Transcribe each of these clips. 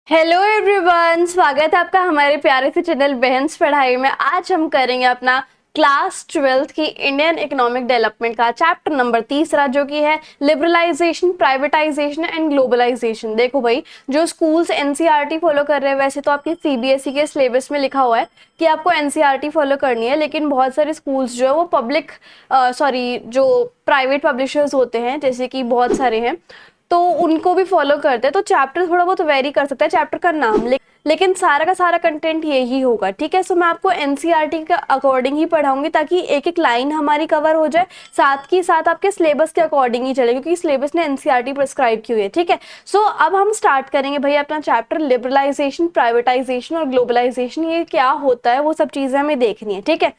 Hello everyone, स्वागत है आपका हमारे प्यारे से चैनल बहन्स पढ़ाई में। आज हम करेंगे अपना क्लास 12th की इंडियन इकोनॉमिक डेवलपमेंट का चैप्टर नंबर तीसरा, जो कि है लिबरलाइजेशन, प्राइवेटाइजेशन एंड ग्लोबलाइजेशन। देखो भाई, जो स्कूल्स एनसीईआरटी फॉलो कर रहे हैं, वैसे तो आपके सीबीएसई के सिलेबस में लिखा हुआ है कि आपको एनसीईआरटी फॉलो करनी है, लेकिन बहुत सारे स्कूल्स जो है वो जो प्राइवेट पब्लिशर्स होते हैं, जैसे कि बहुत सारे हैं, तो उनको भी फॉलो करते हैं। तो चैप्टर थोड़ा बहुत वेरी कर सकता है, चैप्टर का नाम, लेकिन सारा का सारा कंटेंट यही होगा। ठीक है, सो मैं आपको एनसीईआरटी के अकॉर्डिंग ही पढ़ाऊंगी, ताकि एक एक लाइन हमारी कवर हो जाए, साथ ही साथ आपके सिलेबस के अकॉर्डिंग ही चले, क्योंकि सिलेबस ने एनसीईआरटी प्रिस्क्राइब की हुई है। ठीक है, सो अब हम स्टार्ट करेंगे भाई अपना चैप्टर लिबरलाइजेशन, प्राइवेटाइजेशन और ग्लोबलाइजेशन। ये क्या होता है, वो सब चीजें हमें देखनी है। ठीक है,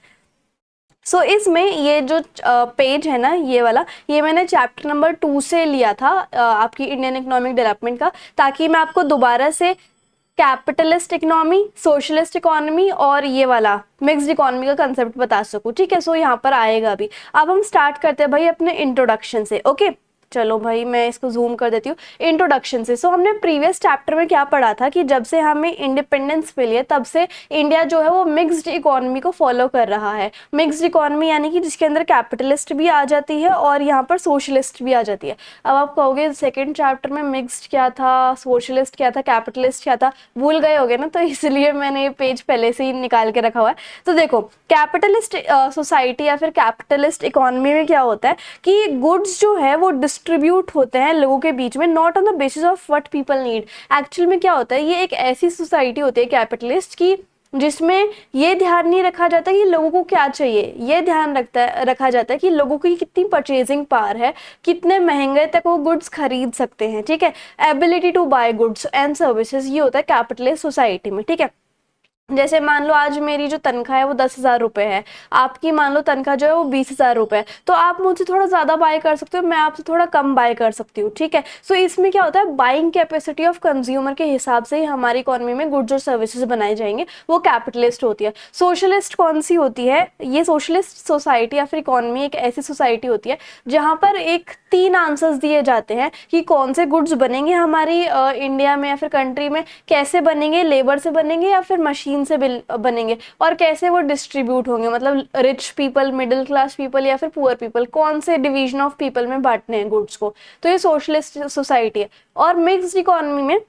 इसमें ये जो पेज है ना, ये वाला, ये मैंने चैप्टर नंबर 2 से लिया था, आपकी इंडियन इकोनॉमिक डेवलपमेंट का, ताकि मैं आपको दोबारा से कैपिटलिस्ट इकोनॉमी, सोशलिस्ट इकोनॉमी और ये वाला मिक्स्ड इकोनॉमी का कंसेप्ट बता सकूं। ठीक है, यहाँ पर आएगा भी। अब हम स्टार्ट करते हैं भाई अपने इंट्रोडक्शन से। ओके, चलो भाई मैं इसको जूम कर देती हूँ इंट्रोडक्शन से। हमने प्रीवियस चैप्टर में क्या पढ़ा था कि जब से हमें इंडिपेंडेंस मिली है, तब से इंडिया जो है वो मिक्स्ड इकोनॉमी को फॉलो कर रहा है। मिक्स्ड इकोनॉमी यानी कि जिसके अंदर कैपिटलिस्ट भी आ जाती है और यहाँ पर सोशलिस्ट भी आ जाती है। अब आप कहोगे सेकेंड चैप्टर में मिक्स्ड क्या था, सोशलिस्ट क्या था, कैपिटलिस्ट क्या था, भूल गए होगे ना, तो इसलिए मैंने ये पेज पहले से ही निकाल के रखा हुआ है। तो देखो, कैपिटलिस्ट सोसाइटी या फिर कैपिटलिस्ट इकोनॉमी में क्या होता है कि गुड्स जो है वो डिस्ट्रीब्यूट होते हैं लोगों के बीच में, not on the basis of what people need. Actual में क्या होता है, ये एक ऐसी सोसाइटी होती है कैपिटलिस्ट की, जिसमें ये ध्यान नहीं रखा जाता कि लोगों को क्या चाहिए, ये ध्यान रखा जाता है कि लोगों की कितनी परचेजिंग पावर है, कितने महंगे तक वो गुड्स खरीद सकते हैं। ठीक है, ability to buy goods and services, ये होता है कैपिटलिस्ट सोसाइटी में। ठीक है, जैसे मान लो आज मेरी जो तनख्वाह है वो 10,000 रुपए है, आपकी मान लो तनख्वाह जो है वो 20,000 रुपए है, तो आप मुझसे थोड़ा ज्यादा बाय कर सकते हो, मैं आपसे थोड़ा कम बाय कर सकती हूँ। ठीक है, इसमें क्या होता है, बाइंग कैपेसिटी ऑफ कंज्यूमर के हिसाब से ही हमारी इकोनॉमी में गुड्स और सर्विसेज बनाए जाएंगे, वो कैपिटलिस्ट होती है। सोशलिस्ट कौन सी होती है, ये सोशलिस्ट सोसाइटी या फिर इकोनॉमी एक ऐसी सोसाइटी होती है जहां पर एक 3 आंसर्स दिए जाते हैं कि कौन से गुड्स बनेंगे हमारी इंडिया में या फिर कंट्री में, कैसे बनेंगे, लेबर से बनेंगे या फिर मशीन से बनेंगे, और कैसे वो डिस्ट्रीब्यूट होंगे, मतलब rich people, middle class people या फिर पुअर पीपल, कौन से डिवीजन ऑफ पीपल में बांटने हैं गुड्स को। तो ये सोशलिस्ट सोसाइटी है। और मिक्स्ड इकोनॉमी में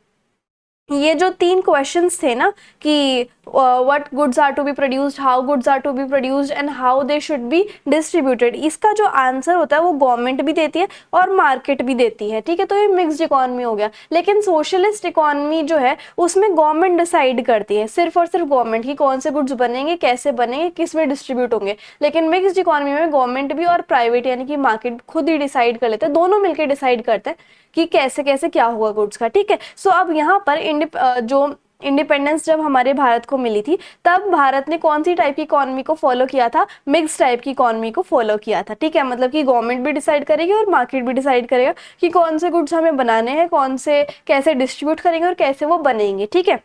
ये जो 3 क्वेश्चंस थे ना कि what goods are to be produced, how goods are to be produced and how they should be distributed, इसका जो आंसर होता है वो गवर्नमेंट भी देती है और मार्केट भी देती है। ठीक है, तो ये मिक्स्ड इकोनॉमी हो गया। लेकिन सोशलिस्ट इकोनॉमी जो है उसमें गवर्नमेंट डिसाइड करती है, सिर्फ और सिर्फ गवर्नमेंट, की कौन से गुड्स बनेंगे, कैसे बनेंगे, किस में डिस्ट्रीब्यूट होंगे। लेकिन मिक्स्ड इकोनॉमी में गवर्नमेंट भी और प्राइवेट यानी कि मार्केट खुद ही डिसाइड कर लेते हैं, दोनों मिलकर डिसाइड करते हैं कि कैसे कैसे क्या होगा गुड्स का। ठीक है, अब यहाँ पर जो इंडिपेंडेंस जब हमारे भारत को मिली थी, तब भारत ने कौन सी टाइप की इकोनॉमी को फॉलो किया था, मिक्स टाइप की इकोनॉमी को फॉलो किया था। ठीक है, मतलब कि गवर्नमेंट भी डिसाइड करेगी और मार्केट भी डिसाइड करेगा कि कौन से गुड्स हमें बनाने हैं, कौन से कैसे डिस्ट्रीब्यूट करेंगे और कैसे वो बनेंगे। ठीक है,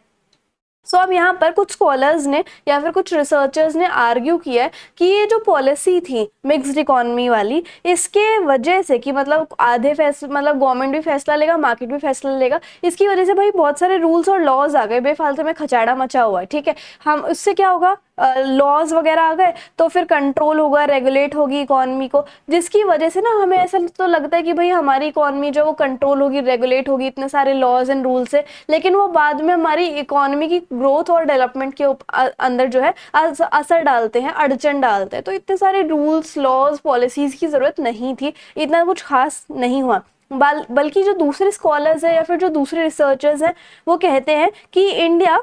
अब यहाँ पर कुछ स्कॉलर्स ने या फिर कुछ रिसर्चर्स ने आर्ग्यू किया है कि ये जो पॉलिसी थी मिक्स्ड इकोनॉमी वाली, इसके वजह से कि मतलब मतलब गवर्नमेंट भी फैसला लेगा, मार्केट भी फैसला लेगा, इसकी वजह से भाई बहुत सारे रूल्स और लॉज आ गए, बेफालतू में खचाड़ा मचा हुआ है। ठीक है, हम उससे क्या होगा, लॉज वगैरह आ गए तो फिर कंट्रोल होगा, रेगुलेट होगी इकोनॉमी को, जिसकी वजह से ना हमें ऐसा तो लगता है कि भाई हमारी इकोनॉमी जो वो कंट्रोल होगी, रेगुलेट होगी इतने सारे लॉज एंड रूल से, लेकिन वो बाद में हमारी इकोनॉमी की ग्रोथ और डेवलपमेंट के अंदर जो है असर डालते हैं, अड़चन डालते हैं। तो इतने सारे रूल्स, लॉज, पॉलिसीज की जरूरत नहीं थी, इतना कुछ खास नहीं हुआ। बल्कि जो दूसरे स्कॉलर्स हैं या फिर जो दूसरे रिसर्चर्स हैं, वो कहते हैं कि India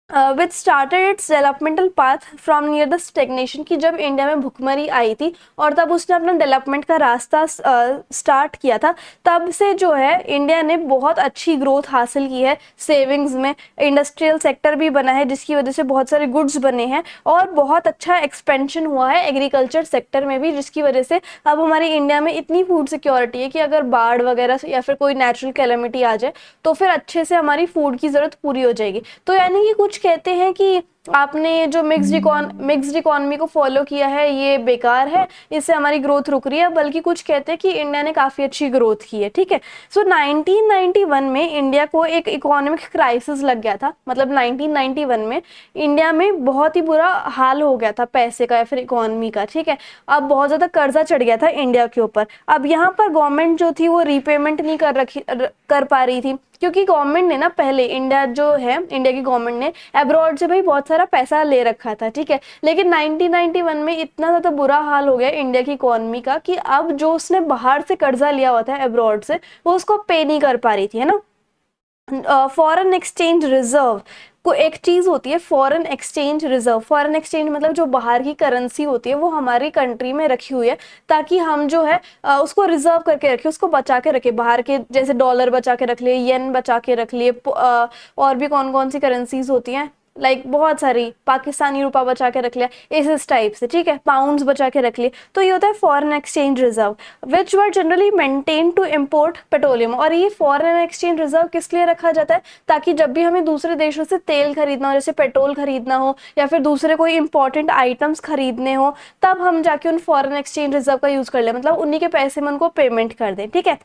which started it's developmental path from near the stagnation, की जब इंडिया में भुखमरी आई थी और तब उसने अपना डेवलपमेंट का रास्ता स्टार्ट किया था, तब से जो है इंडिया ने बहुत अच्छी ग्रोथ हासिल की है सेविंग्स में, इंडस्ट्रियल सेक्टर भी बना है जिसकी वजह से बहुत सारे गुड्स बने हैं, और बहुत अच्छा एक्सपेंशन हुआ है एग्रीकल्चर सेक्टर में भी, जिसकी वजह से अब हमारी इंडिया में इतनी फूड सिक्योरिटी है कि अगर बाढ़ वगैरह या फिर कोई नेचुरल कैलेमिटी आ जाए तो फिर अच्छे से हमारी फूड की जरूरत पूरी हो जाएगी। तो यानी कि कुछ कहते हैं कि आपने ये जो मिक्स्ड इकोनॉमी को फॉलो किया है ये बेकार है, इससे हमारी ग्रोथ रुक रही है, बल्कि कुछ कहते हैं कि इंडिया ने काफ़ी अच्छी ग्रोथ की है, ठीक है। सो 1991 में इंडिया को एक इकोनॉमिक क्राइसिस लग गया था, मतलब 1991 में इंडिया में बहुत ही बुरा हाल हो गया था पैसे का या फिर इकोनॉमी का, ठीक है। अब बहुत ज़्यादा कर्जा चढ़ गया था इंडिया के ऊपर। अब यहाँ पर गवर्नमेंट जो थी वो रीपेमेंट नहीं कर पा रही थी, क्योंकि गवर्नमेंट ने ना पहले इंडिया जो है, इंडिया की गवर्नमेंट ने अब्रॉड से भाई बहुत सारा पैसा ले रखा था, ठीक है। लेकिन 1991 में इतना ज़्यादा बुरा हाल हो गया इंडिया की इकोनॉमी का कि अब जो उसने बाहर से कर्जा लिया हुआ था अब्रॉड से, वो उसको पे नहीं कर पा रही थी, है ना। फॉरेन एक्सचेंज रिजर्व को एक चीज होती है, foreign exchange reserve. Foreign exchange मतलब जो बाहर की करेंसी होती है वो हमारी कंट्री में रखी हुई है, ताकि हम जो है उसको रिजर्व करके रखें, उसको बचा के रखें। बाहर के जैसे डॉलर बचा के रख लिए, येन बचा के रख लिए, और भी कौन कौन सी करेंसीज होती हैं, लाइक बहुत सारी, पाकिस्तानी रुपया बचा के रख लिया, इस टाइप से, ठीक है। पाउंड्स बचा के रख लिए, तो ये होता है foreign exchange reserve, which were generally maintain to import petroleum. और ये फॉरेन एक्सचेंज रिजर्व किस लिए रखा जाता है, ताकि जब भी हमें दूसरे देशों से तेल खरीदना हो, जैसे पेट्रोल खरीदना हो या फिर दूसरे कोई इंपॉर्टेंट आइटम्स खरीदने हो, तब हम जाके उन फॉरेन एक्सचेंज रिजर्व का यूज कर ले, मतलब उन्हीं के पैसे में उनको पेमेंट कर दें, ठीक है।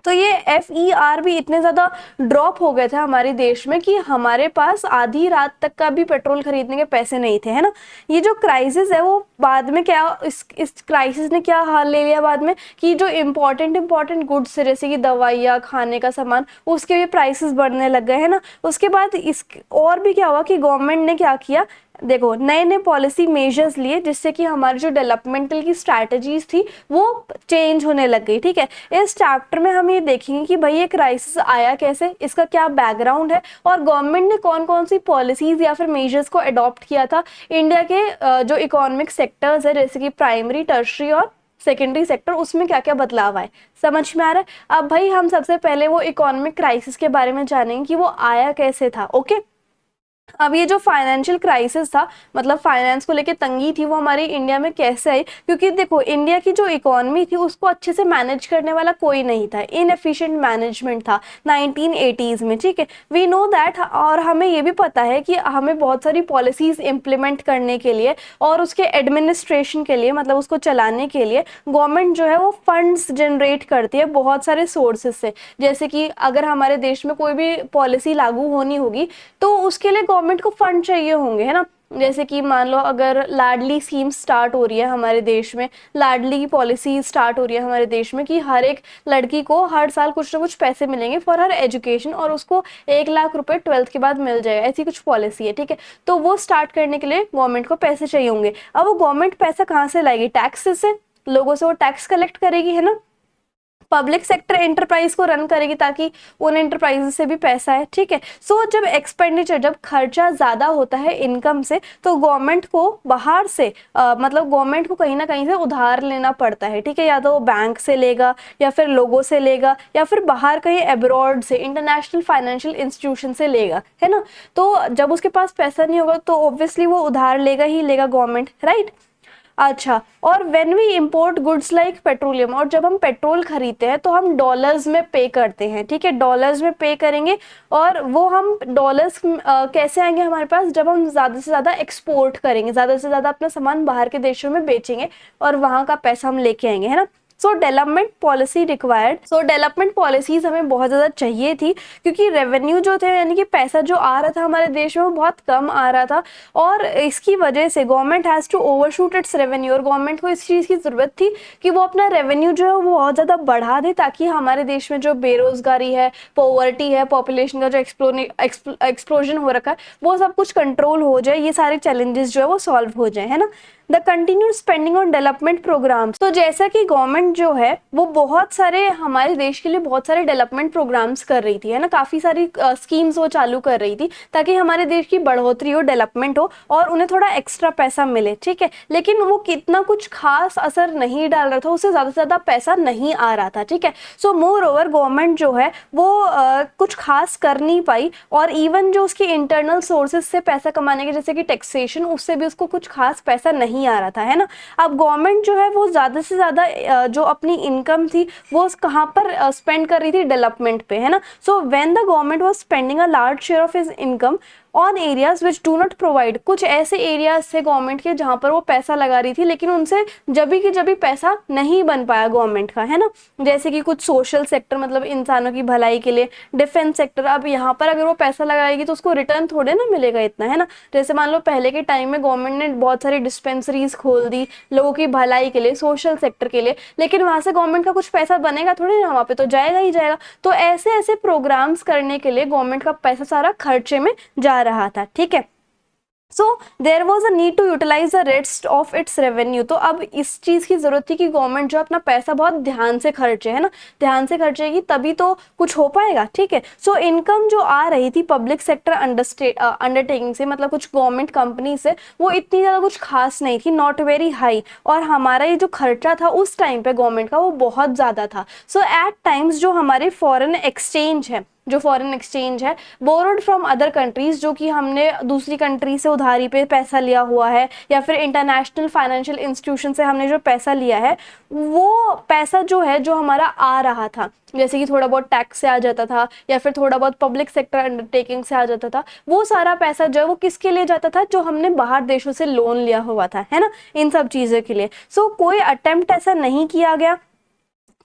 तो ये FER भी इतने ज़्यादा ड्रॉप हो गए थे हमारे देश में कि हमारे पास आधी रात तक का भी पेट्रोल खरीदने के पैसे नहीं थे, है ना। ये जो क्राइसिस है वो बाद में क्या, इस क्राइसिस ने क्या हाल ले लिया बाद में, कि जो इम्पोर्टेंट गुड्स जैसे कि दवाइयाँ, खाने का सामान, उसके भी प्राइसेस बढ़ने लग गए, है ना। उसके बाद इस और भी क्या हुआ कि गवर्नमेंट ने क्या किया, देखो नए नए पॉलिसी मेजर्स लिए, जिससे कि हमारी जो डेवलपमेंटल की स्ट्रैटेजीज थी वो चेंज होने लग गई, ठीक है। इस चैप्टर में हम ये देखेंगे कि भाई ये क्राइसिस आया कैसे, इसका क्या बैकग्राउंड है, और गवर्नमेंट ने कौन कौन सी पॉलिसीज या फिर मेजर्स को अडॉप्ट किया था इंडिया के जो इकोनॉमिक सेक्टर्स है, जैसे कि प्राइमरी, टर्शरी और सेकेंडरी सेक्टर, उसमें क्या क्या बदलाव आए, समझ में आ रहा है। अब भाई हम सबसे पहले वो इकोनॉमिक क्राइसिस के बारे में जानेंगे कि वो आया कैसे था, ओके। अब ये जो फाइनेंशियल क्राइसिस था, मतलब फाइनेंस को लेके तंगी थी, वो हमारी इंडिया में कैसे आई, क्योंकि देखो इंडिया की जो इकोनॉमी थी उसको अच्छे से मैनेज करने वाला कोई नहीं था, इनएफिशिएंट मैनेजमेंट था 1980s में, ठीक है। वी नो दैट, और हमें ये भी पता है कि हमें बहुत सारी पॉलिसीज इंप्लीमेंट करने के लिए और उसके एडमिनिस्ट्रेशन के लिए, मतलब उसको चलाने के लिए गवर्नमेंट जो है वो फंड्स जनरेट करती है बहुत सारे सोर्सेज से। जैसे कि अगर हमारे देश में कोई भी पॉलिसी लागू होनी होगी तो उसके लिए गवर्नमेंट को फंड चाहिए होंगे, है ना। जैसे कि मान लो अगर लाडली स्कीम स्टार्ट हो रही है हमारे देश में, लाडली की पॉलिसी स्टार्ट हो रही है हमारे देश में कि हर एक लड़की को हर साल कुछ ना कुछ पैसे मिलेंगे फॉर हर एजुकेशन, और उसको 1 लाख रुपए 12th के बाद मिल जाएगा, ऐसी कुछ पॉलिसी है, ठीक है। तो वो स्टार्ट करने के लिए गवर्नमेंट को पैसे चाहिए होंगे। अब वो गवर्नमेंट पैसा कहाँ से लाएगी, टैक्स से, लोगों से वो टैक्स कलेक्ट करेगी, है ना। पब्लिक सेक्टर एंटरप्राइज को रन करेगी ताकि उन एंटरप्राइज से भी पैसा है, ठीक है। सो जब एक्सपेंडिचर, जब खर्चा ज्यादा होता है इनकम से, तो गवर्नमेंट को बाहर से मतलब गवर्नमेंट को कहीं ना कहीं से उधार लेना पड़ता है, ठीक है। या तो वो बैंक से लेगा, या फिर लोगों से लेगा, या फिर बाहर कहीं अब्रॉड से इंटरनेशनल फाइनेंशियल इंस्टीट्यूशन से लेगा, है ना। तो जब उसके पास पैसा नहीं होगा तो ऑब्वियसली वो उधार लेगा ही लेगा गवर्नमेंट, राइट। अच्छा, और when we import goods like petroleum, और जब हम पेट्रोल खरीदते हैं तो हम डॉलर्स में पे करते हैं, ठीक है, डॉलर्स में पे करेंगे। और वो हम डॉलर्स कैसे आएंगे हमारे पास, जब हम ज़्यादा से ज़्यादा एक्सपोर्ट करेंगे, ज़्यादा से ज़्यादा अपना सामान बाहर के देशों में बेचेंगे और वहाँ का पैसा हम लेके आएंगे, है ना। सो डेवलपमेंट पॉलिसी रिक्वायर्ड, सो डेवलपमेंट पॉलिसीज हमें बहुत ज़्यादा चाहिए थी, क्योंकि रेवेन्यू जो थे, यानी कि पैसा जो आ रहा था हमारे देश में वो बहुत कम आ रहा था, और इसकी वजह से government has to overshoot its revenue, और गवर्नमेंट को इस चीज़ की ज़रूरत थी कि वो अपना रेवेन्यू जो है वो बहुत ज़्यादा बढ़ा दे, ताकि हमारे देश में जो बेरोजगारी है, पॉवर्टी है, पॉपुलेशन का जो एक्सप्लोजन हो रखा है, वो सब कुछ कंट्रोल हो जाए, ये सारे चैलेंजेस जो है वो सॉल्व हो जाए, है ना। The continued spending on development programmes, तो जैसा कि गवर्नमेंट जो है वो बहुत सारे हमारे देश के लिए बहुत सारे डेवलपमेंट प्रोग्राम्स कर रही थी, है ना, काफ़ी सारी स्कीम्स वो चालू कर रही थी ताकि हमारे देश की बढ़ोतरी हो, डेवलपमेंट हो, और उन्हें थोड़ा एक्स्ट्रा पैसा मिले, ठीक है। लेकिन वो कितना कुछ खास असर नहीं डाल रहा था, उससे ज़्यादा से ज़्यादा पैसा नहीं आ रहा था, ठीक है। सो मोर ओवर गवर्नमेंट जो है वो कुछ खास कर नहीं पाई, और इवन जो उसकी इंटरनल सोर्सेज से पैसा कमाने के, जैसे कि टैक्सेशन, उससे भी उसको कुछ खास पैसा नहीं आ रहा था, है ना। अब गवर्नमेंट जो है वो ज़्यादा से ज़्यादा जो अपनी इनकम थी वो कहाँ पर स्पेंड कर रही थी, डेवलपमेंट पे, है ना। So when the government was spending a large share of his income on areas which do not provide, कुछ ऐसे एरियाज थे गवर्नमेंट के जहाँ पर वो पैसा लगा रही थी लेकिन उनसे जभी की जभी पैसा नहीं बन पाया गवर्नमेंट का, है ना। जैसे कि कुछ सोशल सेक्टर, मतलब इंसानों की भलाई के लिए, डिफेंस सेक्टर, अब यहाँ पर अगर वो पैसा लगाएगी तो उसको रिटर्न थोड़े ना मिलेगा इतना, है ना। जैसे मान लो पहले के टाइम में गवर्नमेंट ने बहुत सारी डिस्पेंसरीज खोल दी लोगों की भलाई के लिए, सोशल सेक्टर के लिए, लेकिन वहां से गवर्नमेंट का कुछ पैसा बनेगा थोड़ी ना, वहां पे तो जाएगा ही जाएगा। तो ऐसे ऐसे प्रोग्राम्स करने के लिए गवर्नमेंट का पैसा सारा खर्चे में जा रहा था, ठीक है। So there was a need to utilise the rest of its revenue. तो अब इस चीज की जरूरत थी कि गवर्नमेंट जो अपना पैसा बहुत ध्यान से खर्चे, है ना, ध्यान से खर्चेगी तभी तो कुछ हो पाएगा, ठीक है। सो इनकम जो आ रही थी पब्लिक सेक्टर अंडरटेकिंग से, मतलब कुछ गवर्नमेंट कंपनी से, वो इतनी ज्यादा कुछ खास नहीं थी, नॉट वेरी हाई। और हमारा ये जो खर्चा था उस टाइम पे गवर्नमेंट का वो बहुत ज्यादा था। सो एट टाइम्स जो हमारे फॉरेन एक्सचेंज है, जो फॉरेन एक्सचेंज है, बोरोड फ्रॉम अदर कंट्रीज, जो कि हमने दूसरी कंट्री से उधारी पे पैसा लिया हुआ है, या फिर इंटरनेशनल फाइनेंशियल इंस्टीट्यूशन से हमने जो पैसा लिया है, वो पैसा जो है जो हमारा आ रहा था, जैसे कि थोड़ा बहुत टैक्स से आ जाता था या फिर थोड़ा बहुत पब्लिक सेक्टर अंडरटेकिंग से आ जाता था, वो सारा पैसा जो है वो किसके लिए जाता था, जो हमने बाहर देशों से लोन लिया हुआ था, है ना, इन सब चीज़ों के लिए। सो कोई अटेम्प्ट ऐसा नहीं किया गया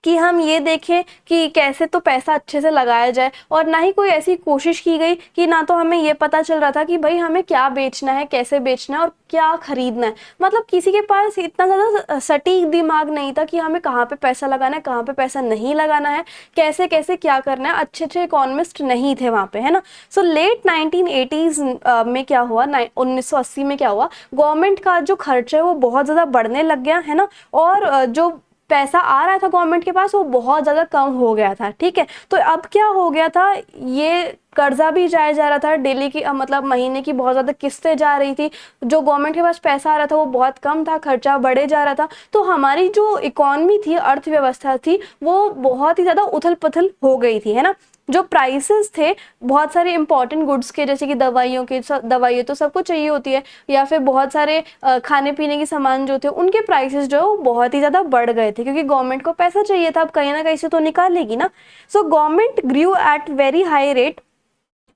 कि हम ये देखें कि कैसे तो पैसा अच्छे से लगाया जाए, और ना ही कोई ऐसी कोशिश की गई कि ना तो हमें ये पता चल रहा था कि भाई हमें क्या बेचना है, कैसे बेचना है और क्या खरीदना है। मतलब किसी के पास इतना ज़्यादा सटीक दिमाग नहीं था कि हमें कहाँ पे पैसा लगाना है, कहाँ पे पैसा नहीं लगाना है, कैसे कैसे क्या करना है। अच्छे अच्छे इकोनॉमिस्ट नहीं थे वहाँ पे, है ना। सो लेट 1980s में क्या हुआ, 1980 में क्या हुआ, गवर्नमेंट का जो खर्चा है वो बहुत ज़्यादा बढ़ने लग गया, है ना। और जो पैसा आ रहा था गवर्नमेंट के पास वो बहुत ज़्यादा कम हो गया था, ठीक है। तो अब क्या हो गया था, ये कर्जा भी जाया जा रहा था, डेली की मतलब महीने की बहुत ज़्यादा किस्तें जा रही थी, जो गवर्नमेंट के पास पैसा आ रहा था वो बहुत कम था, खर्चा बढ़े जा रहा था। तो हमारी जो इकोनॉमी थी, अर्थव्यवस्था थी, वो बहुत ही ज़्यादा उथल पुथल हो गई थी, है ना। जो प्राइसेस थे बहुत सारे इंपॉर्टेंट गुड्स के, जैसे कि दवाइयों के, दवाइयाँ तो सबको चाहिए होती है, या फिर बहुत सारे खाने पीने के सामान जो थे उनके प्राइसेस जो है वो बहुत ही ज़्यादा बढ़ गए थे, क्योंकि गवर्नमेंट को पैसा चाहिए था, अब कहीं ना कहीं से तो निकालेगी ना। So government grew at very high rate.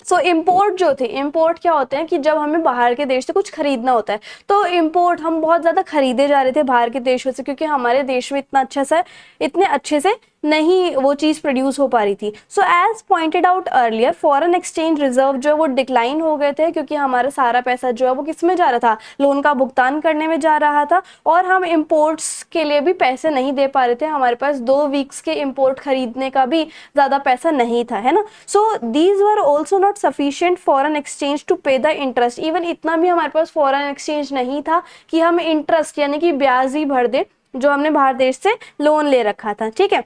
So import जो थे, इम्पोर्ट क्या होते हैं कि जब हमें बाहर के देश से कुछ खरीदना होता है तो इम्पोर्ट हम बहुत ज़्यादा खरीदे जा रहे थे बाहर के देशों से, क्योंकि हमारे देश में इतने अच्छे से नहीं वो चीज़ प्रोड्यूस हो पा रही थी। So as pointed out earlier, foreign exchange reserve जो है वो डिक्लाइन हो गए थे, क्योंकि हमारा सारा पैसा जो है वो किस में जा रहा था, लोन का भुगतान करने में जा रहा था, और हम इम्पोर्ट्स के लिए भी पैसे नहीं दे पा रहे थे, हमारे पास 2 वीक्स के इम्पोर्ट खरीदने का भी ज़्यादा पैसा नहीं था, है ना। So these were also not sufficient foreign exchange to pay the interest. Even इतना भी हमारे पास फॉरेन एक्सचेंज नहीं था कि हम इंटरेस्ट यानी कि ब्याज ही भर दे जो हमने बाहर देश से लोन ले रखा था, ठीक है।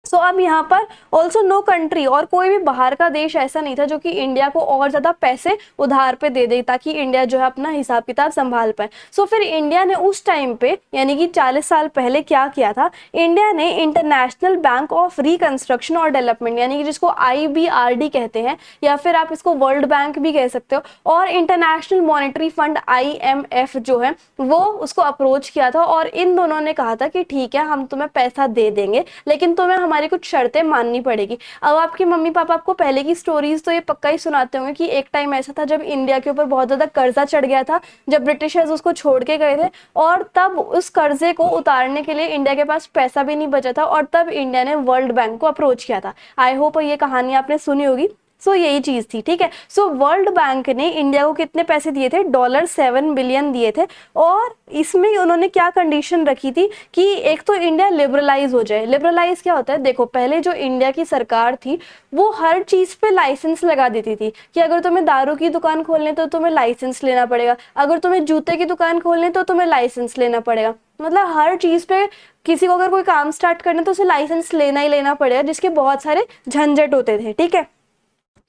सो अब यहाँ पर ऑल्सो नो कंट्री, और कोई भी बाहर का देश ऐसा नहीं था जो कि इंडिया को और ज़्यादा पैसे उधार पे दे दे ताकि इंडिया जो है अपना हिसाब किताब संभाल पाए। सो फिर इंडिया ने उस टाइम पे यानी कि 40 साल पहले क्या किया था, इंडिया ने इंटरनेशनल बैंक ऑफ रिकंस्ट्रक्शन और डेवलपमेंट, यानी कि जिसको IBRD कहते हैं, या फिर आप इसको वर्ल्ड बैंक भी कह सकते हो, और इंटरनेशनल मॉनेटरी फंड IMF जो है वो उसको अप्रोच किया था, और इन दोनों ने कहा था कि ठीक है हम तुम्हें पैसा दे देंगे लेकिन तुम्हें हमारी कुछ शर्तें माननी पड़ेगी। अब आपके मम्मी पापा आपको पहले की स्टोरीज तो ये पक्का ही सुनाते होंगे कि एक टाइम ऐसा था जब इंडिया के ऊपर बहुत ज़्यादा कर्जा चढ़ गया था, जब ब्रिटिशर्स उसको छोड़ के गए थे, और तब उस कर्जे को उतारने के लिए इंडिया के पास पैसा भी नहीं बचा था, और तब इंडिया ने वर्ल्ड बैंक को अप्रोच किया था। आई होप ये कहानी आपने सुनी होगी। सो यही चीज थी, ठीक है। सो वर्ल्ड बैंक ने इंडिया को कितने पैसे दिए थे, $7 बिलियन दिए थे, और इसमें उन्होंने क्या कंडीशन रखी थी कि एक तो इंडिया लिबरलाइज हो जाए। लिबरलाइज क्या होता है, देखो पहले जो इंडिया की सरकार थी वो हर चीज पे लाइसेंस लगा देती थी कि अगर तुम्हें दारू की दुकान खोलने तो तुम्हें लाइसेंस लेना पड़ेगा, अगर तुम्हें जूते की दुकान खोलने तो तुम्हें लाइसेंस लेना पड़ेगा। मतलब हर चीज पे किसी को अगर कोई काम स्टार्ट करना तो उसे लाइसेंस लेना ही लेना पड़ेगा, जिसके बहुत सारे झंझट होते थे, ठीक है।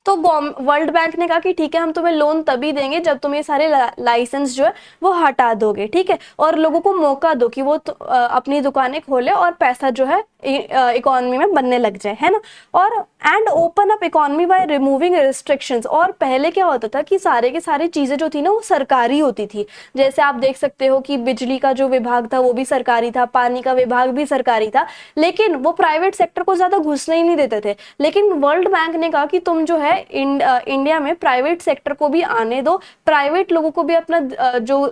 तो वर्ल्ड बैंक ने कहा कि ठीक है हम तुम्हें लोन तभी देंगे जब तुम ये सारे लाइसेंस जो है वो हटा दोगे, ठीक है, और लोगों को मौका दो कि वो अपनी दुकानें खोले और पैसा जो है इकोनॉमी में बनने लग जाए, है ना। और and open up economy by removing restrictions. और पहले क्या होता था कि सारे के सारी चीजें जो थी ना वो सरकारी होती थी। जैसे आप देख सकते हो कि बिजली का जो विभाग था वो भी सरकारी था, पानी का विभाग भी सरकारी था, लेकिन वो प्राइवेट सेक्टर को ज्यादा घुसने ही नहीं देते थे। लेकिन वर्ल्ड बैंक ने कहा कि तुम जो है इंडिया में प्राइवेट सेक्टर को भी आने दो, प्राइवेट लोगों को भी अपना जो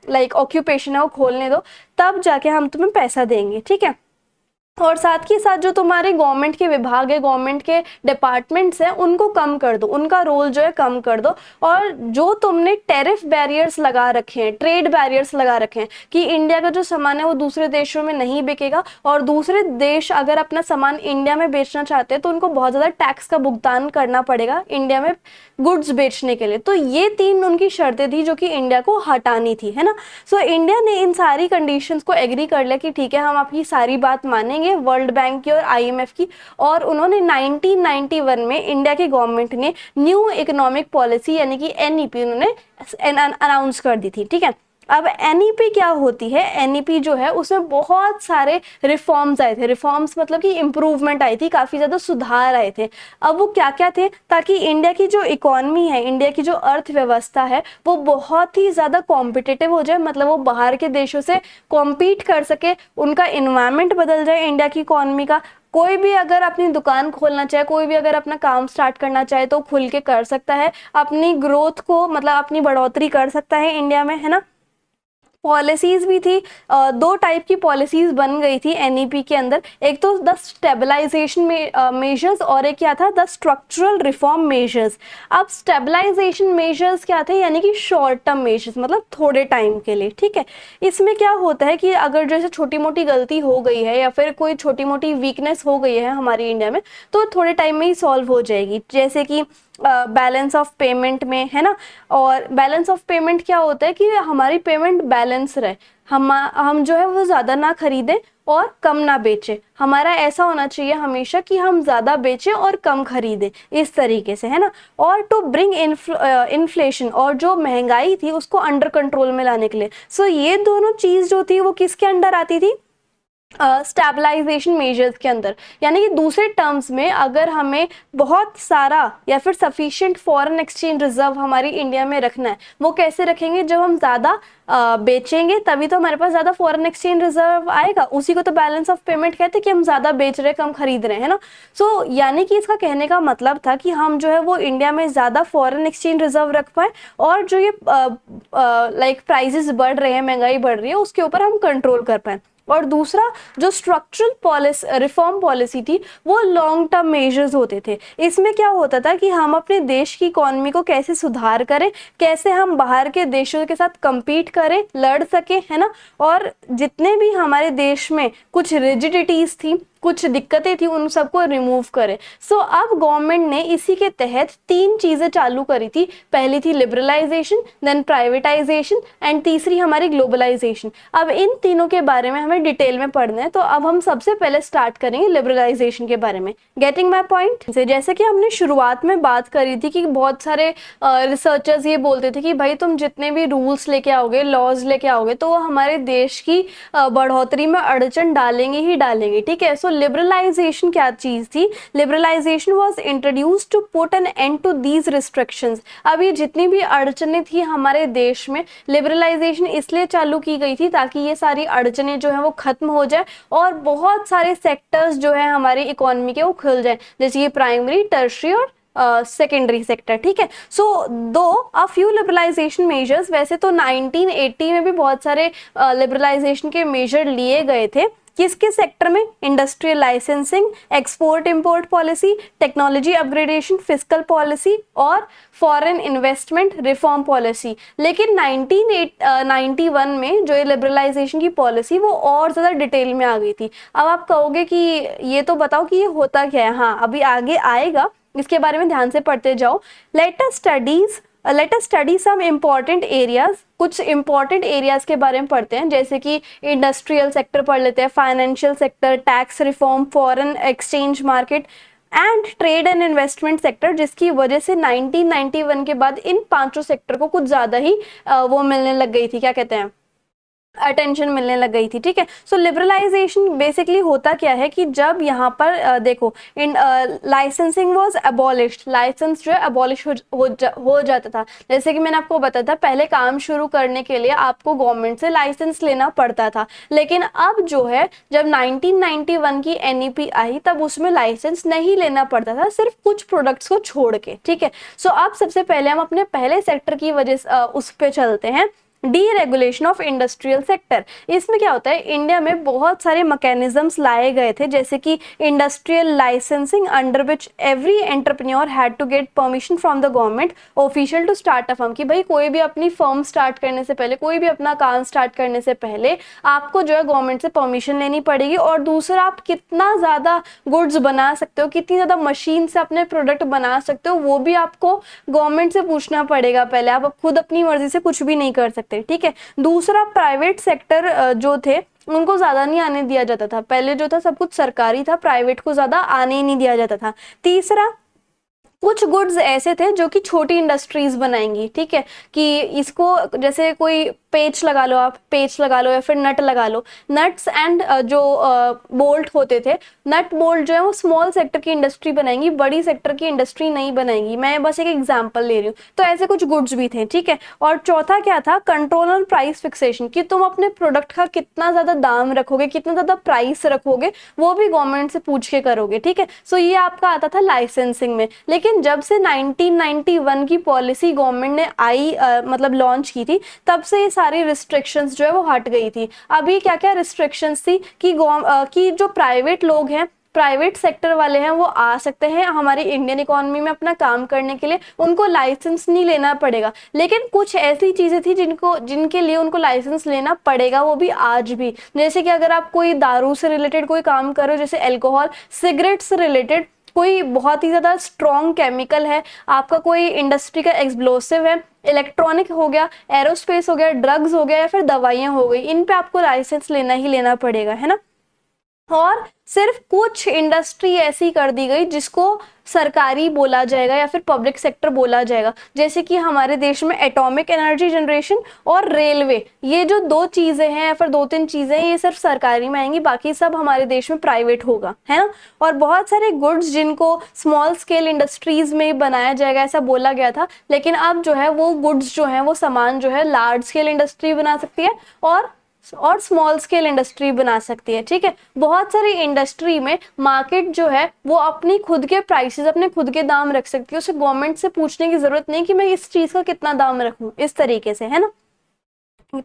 लाइक ऑक्यूपेशन है वो खोलने दो, तब जाके हम तुम्हें पैसा देंगे, ठीक है। और साथ ही साथ जो तुम्हारे गवर्नमेंट के विभाग है, गवर्नमेंट के डिपार्टमेंट्स हैं, उनको कम कर दो, उनका रोल जो है कम कर दो। और जो तुमने टैरिफ बैरियर्स लगा रखे हैं, ट्रेड बैरियर्स लगा रखे हैं कि इंडिया का जो सामान है वो दूसरे देशों में नहीं बिकेगा, और दूसरे देश अगर अपना सामान इंडिया में बेचना चाहते हैं तो उनको बहुत ज़्यादा टैक्स का भुगतान करना पड़ेगा इंडिया में गुड्स बेचने के लिए। तो ये 3 उनकी शर्तें थी जो कि इंडिया को हटानी थी, है ना। सो इंडिया ने इन सारी कंडीशंस को एग्री कर लिया कि ठीक है, हम आपकी सारी बात मानेंगे, वर्ल्ड बैंक की और आईएमएफ की। और उन्होंने 1991 में इंडिया की गवर्नमेंट ने न्यू इकोनॉमिक पॉलिसी यानी कि एनईपी उन्होंने अनाउंस कर दी थी, ठीक है। अब एनईपी क्या होती है, एनईपी जो है उसमें बहुत सारे रिफॉर्म्स आए थे। रिफॉर्म्स मतलब कि इंप्रूवमेंट आई थी, काफी ज्यादा सुधार आए थे। अब वो क्या क्या थे, ताकि इंडिया की जो इकोनॉमी है, इंडिया की जो अर्थव्यवस्था है, वो बहुत ही ज्यादा कॉम्पिटिटिव हो जाए, मतलब वो बाहर के देशों से कॉम्पीट कर सके, उनका इन्वायरमेंट बदल जाए इंडिया की इकोनॉमी का। कोई भी अगर अपनी दुकान खोलना चाहे, कोई भी अगर अपना काम स्टार्ट करना चाहे तो खुल के कर सकता है, अपनी ग्रोथ को मतलब अपनी बढ़ोतरी कर सकता है इंडिया में, है ना। पॉलिसीज भी थी, 2 टाइप की पॉलिसीज बन गई थी एनईपी के अंदर। एक तो द स्टेबलाइजेशन मेजर्स और एक क्या था, द स्ट्रक्चरल रिफॉर्म मेजर्स। अब स्टेबलाइजेशन मेजर्स क्या थे, यानी कि शॉर्ट टर्म मेजर्स, मतलब थोड़े टाइम के लिए, ठीक है। इसमें क्या होता है कि अगर जैसे छोटी मोटी गलती हो गई है या फिर कोई छोटी मोटी वीकनेस हो गई है हमारी इंडिया में, तो थोड़े टाइम में ही सॉल्व हो जाएगी। जैसे कि बैलेंस ऑफ पेमेंट में, है ना। और बैलेंस ऑफ पेमेंट क्या होता है कि हमारी पेमेंट बैलेंस रहे, हम जो है वो ज़्यादा ना खरीदें और कम ना बेचें। हमारा ऐसा होना चाहिए हमेशा कि हम ज़्यादा बेचें और कम खरीदें, इस तरीके से, है ना। और टू ब्रिंग इन्फ्लेशन, और जो महंगाई थी उसको अंडर कंट्रोल में लाने के लिए। सो ये दोनों चीज़ जो थी वो किसके अंडर आती थी, स्टेबलाइजेशन मेजर्स के अंदर। यानी कि दूसरे टर्म्स में अगर हमें बहुत सारा या फिर सफिशिएंट फॉरेन एक्सचेंज रिजर्व हमारी इंडिया में रखना है, वो कैसे रखेंगे, जब हम ज़्यादा बेचेंगे तभी तो हमारे पास ज़्यादा फॉरेन एक्सचेंज रिजर्व आएगा। उसी को तो बैलेंस ऑफ पेमेंट कहते हैं कि हम ज़्यादा बेच रहे हैं, कम खरीद रहे हैं, है ना। सो यानी कि इसका कहने का मतलब था कि हम जो है वो इंडिया में ज़्यादा फॉरेन एक्सचेंज रिजर्व रख पाए, और जो ये लाइक प्राइजेस बढ़ रहे हैं, महंगाई बढ़ रही है, उसके ऊपर हम कंट्रोल कर पाए। और दूसरा जो स्ट्रक्चरल पॉलिसी रिफॉर्म पॉलिसी थी, वो लॉन्ग टर्म मेजर्स होते थे। इसमें क्या होता था कि हम अपने देश की इकोनॉमी को कैसे सुधार करें, कैसे हम बाहर के देशों के साथ compete करें, लड़ सके, है ना। और जितने भी हमारे देश में कुछ रिजिडिटीज थी, कुछ दिक्कतें थी, उन सबको रिमूव करें। सो अब गवर्नमेंट ने इसी के तहत 3 चीजें चालू करी थी। पहली थी लिबरलाइजेशन, देन प्राइवेटाइजेशन, एंड तीसरी हमारी ग्लोबलाइजेशन। अब इन तीनों के बारे में हमें डिटेल में पढ़ना है, तो अब हम सबसे पहले स्टार्ट करेंगे लिबरलाइजेशन के बारे में। Getting my point. जैसे कि हमने शुरुआत में बात करी थी कि बहुत सारे रिसर्चर्स ये बोलते थे कि भाई तुम जितने भी रूल्स लेके आओगे, लॉज लेके आओगे, तो वो हमारे देश की बढ़ोतरी में अड़चन डालेंगे ही डालेंगे, ठीक है। सो लिबरलाइजेशन क्या चीज थी, liberalisation was introduced to put an end to these restrictions. अब ये जितनी भी अड़चनें थी हमारे देश में, लिबरलाइजेशन इसलिए चालू की गई थी ताकि ये सारी अड़चनें जो है वो खत्म हो जाए और बहुत सारे सेक्टर्स जो है हमारी इकोनॉमी के वो खुल जाए, जैसे कि प्राइमरी, टर्शियरी और सेकेंडरी सेक्टर, ठीक है। सो दो अ फ्यू लिबरलाइजेशन मेजर्स, वैसे तो 1980 में भी बहुत सारे लिबरलाइजेशन के मेजर लिए गए थे। किसके सेक्टर में, industrial licensing, export import policy, technology upgradation, fiscal policy और फॉरेन इन्वेस्टमेंट रिफॉर्म पॉलिसी। लेकिन 1991 में जो ये लिबरलाइजेशन की पॉलिसी वो और ज़्यादा डिटेल में आ गई थी। अब आप कहोगे कि ये तो बताओ कि ये होता क्या है। हाँ, अभी आगे आएगा, इसके बारे में ध्यान से पढ़ते जाओ। Let us study some important areas. कुछ इंपॉर्टेंट एरियाज के बारे में पढ़ते हैं, जैसे कि इंडस्ट्रियल सेक्टर पढ़ लेते हैं, financial sector, tax reform, foreign exchange market and trade and investment sector, जिसकी वजह से 1991 के बाद इन 5 सेक्टर को कुछ ज़्यादा ही वो मिलने लग गई थी, क्या कहते हैं, अटेंशन मिलने लग गई थी। ठीक है, सो लिबरलाइजेशन बेसिकली होता क्या है कि जब यहाँ पर देखो इन लाइसेंसिंग वाज अबॉलिश्ड, लाइसेंस जो है अबॉलिश हो जाता था। जैसे कि मैंने आपको बताया था, पहले काम शुरू करने के लिए आपको गवर्नमेंट से लाइसेंस लेना पड़ता था, लेकिन अब जो है जब 1991 की एनईपी आई तब उसमें लाइसेंस नहीं लेना पड़ता था, सिर्फ कुछ प्रोडक्ट्स को छोड़ के। ठीक है, सो अब सबसे पहले हम अपने पहले सेक्टर की वजह से उस पे चलते हैं, डीरेगुलेशन ऑफ इंडस्ट्रियल सेक्टर। इसमें क्या होता है, इंडिया में बहुत सारे मैकेनिज्म्स लाए गए थे, जैसे कि industrial licensing under which every entrepreneur had to get permission from the government official to start a firm. कि भाई कोई भी अपनी फर्म स्टार्ट करने से पहले, कोई भी अपना काम स्टार्ट करने से पहले आपको जो है गवर्नमेंट से परमिशन लेनी पड़ेगी। और दूसरा, आप कितना ज़्यादा गुड्स बना सकते हो, कितनी ज़्यादा मशीन से अपने प्रोडक्ट बना सकते हो, वो भी आपको गवर्नमेंट से पूछना पड़ेगा पहले। आप खुद अपनी मर्जी से कुछ भी नहीं कर सकते। ठीक है, दूसरा, प्राइवेट सेक्टर जो थे उनको ज्यादा नहीं आने दिया जाता था। पहले जो था सब कुछ सरकारी था, प्राइवेट को ज्यादा आने ही नहीं दिया जाता था। तीसरा, कुछ गुड्स ऐसे थे जो कि छोटी इंडस्ट्रीज बनाएंगी। ठीक है, कि इसको जैसे कोई पेच लगा लो, आप पेच लगा लो या फिर नट लगा लो। नट्स एंड जो बोल्ट होते थे, नट बोल्ट जो है वो स्मॉल सेक्टर की इंडस्ट्री बनाएंगी, बड़ी सेक्टर की इंडस्ट्री नहीं बनाएंगी। मैं बस एक एग्जांपल ले रही हूँ। तो ऐसे कुछ गुड्स भी थे। ठीक है, और चौथा क्या था, कंट्रोल ऑन प्राइस फिक्सेशन, कि तुम अपने प्रोडक्ट का कितना ज्यादा दाम रखोगे, कितना ज्यादा प्राइस रखोगे, वो भी गवर्नमेंट से पूछ के करोगे। ठीक है, सो ये आपका आता था लाइसेंसिंग में। लेकिन जब से 1991 की पॉलिसी गवर्नमेंट ने मतलब लॉन्च की थी, तब से ये सारी रिस्ट्रिक्शंस जो है वो हट गई थी। अभी क्या क्या रिस्ट्रिक्शंस थी कि जो प्राइवेट लोग हैं, प्राइवेट सेक्टर वाले हैं, वो आ सकते हैं हमारी इंडियन इकोनॉमी में अपना काम करने के लिए, उनको लाइसेंस नहीं लेना पड़ेगा। लेकिन कुछ ऐसी चीजें थी जिनके लिए उनको लाइसेंस लेना पड़ेगा, वो भी आज भी। जैसे कि अगर आप कोई दारू से रिलेटेड कोई काम करो, जैसे अल्कोहल, सिगरेट से रिलेटेड कोई बहुत ही ज्यादा स्ट्रॉन्ग केमिकल है, आपका कोई इंडस्ट्री का एक्सप्लोसिव है, इलेक्ट्रॉनिक हो गया, एरोस्पेस हो गया, ड्रग्स हो गया या फिर दवाइयां हो गई, इन पे आपको लाइसेंस लेना ही लेना पड़ेगा, है ना। और सिर्फ कुछ इंडस्ट्री ऐसी कर दी गई जिसको सरकारी बोला जाएगा या फिर पब्लिक सेक्टर बोला जाएगा। जैसे कि हमारे देश में एटॉमिक एनर्जी जनरेशन और रेलवे, ये जो दो चीजें हैं या फिर दो तीन चीजें हैं, ये सिर्फ सरकारी में आएंगी, बाकी सब हमारे देश में प्राइवेट होगा, है ना। और बहुत सारे गुड्स जिनको स्मॉल स्केल इंडस्ट्रीज में बनाया जाएगा ऐसा बोला गया था, लेकिन अब जो है वो गुड्स जो है, वो सामान जो है लार्ज स्केल इंडस्ट्री बना सकती है और स्मॉल स्केल इंडस्ट्री बना सकती है। ठीक है, बहुत सारी इंडस्ट्री में मार्केट जो है वो अपनी खुद के प्राइसेस, अपने खुद के दाम रख सकती है, उसे गवर्नमेंट से पूछने की जरूरत नहीं कि मैं इस चीज का कितना दाम रखूं, इस तरीके से, है ना।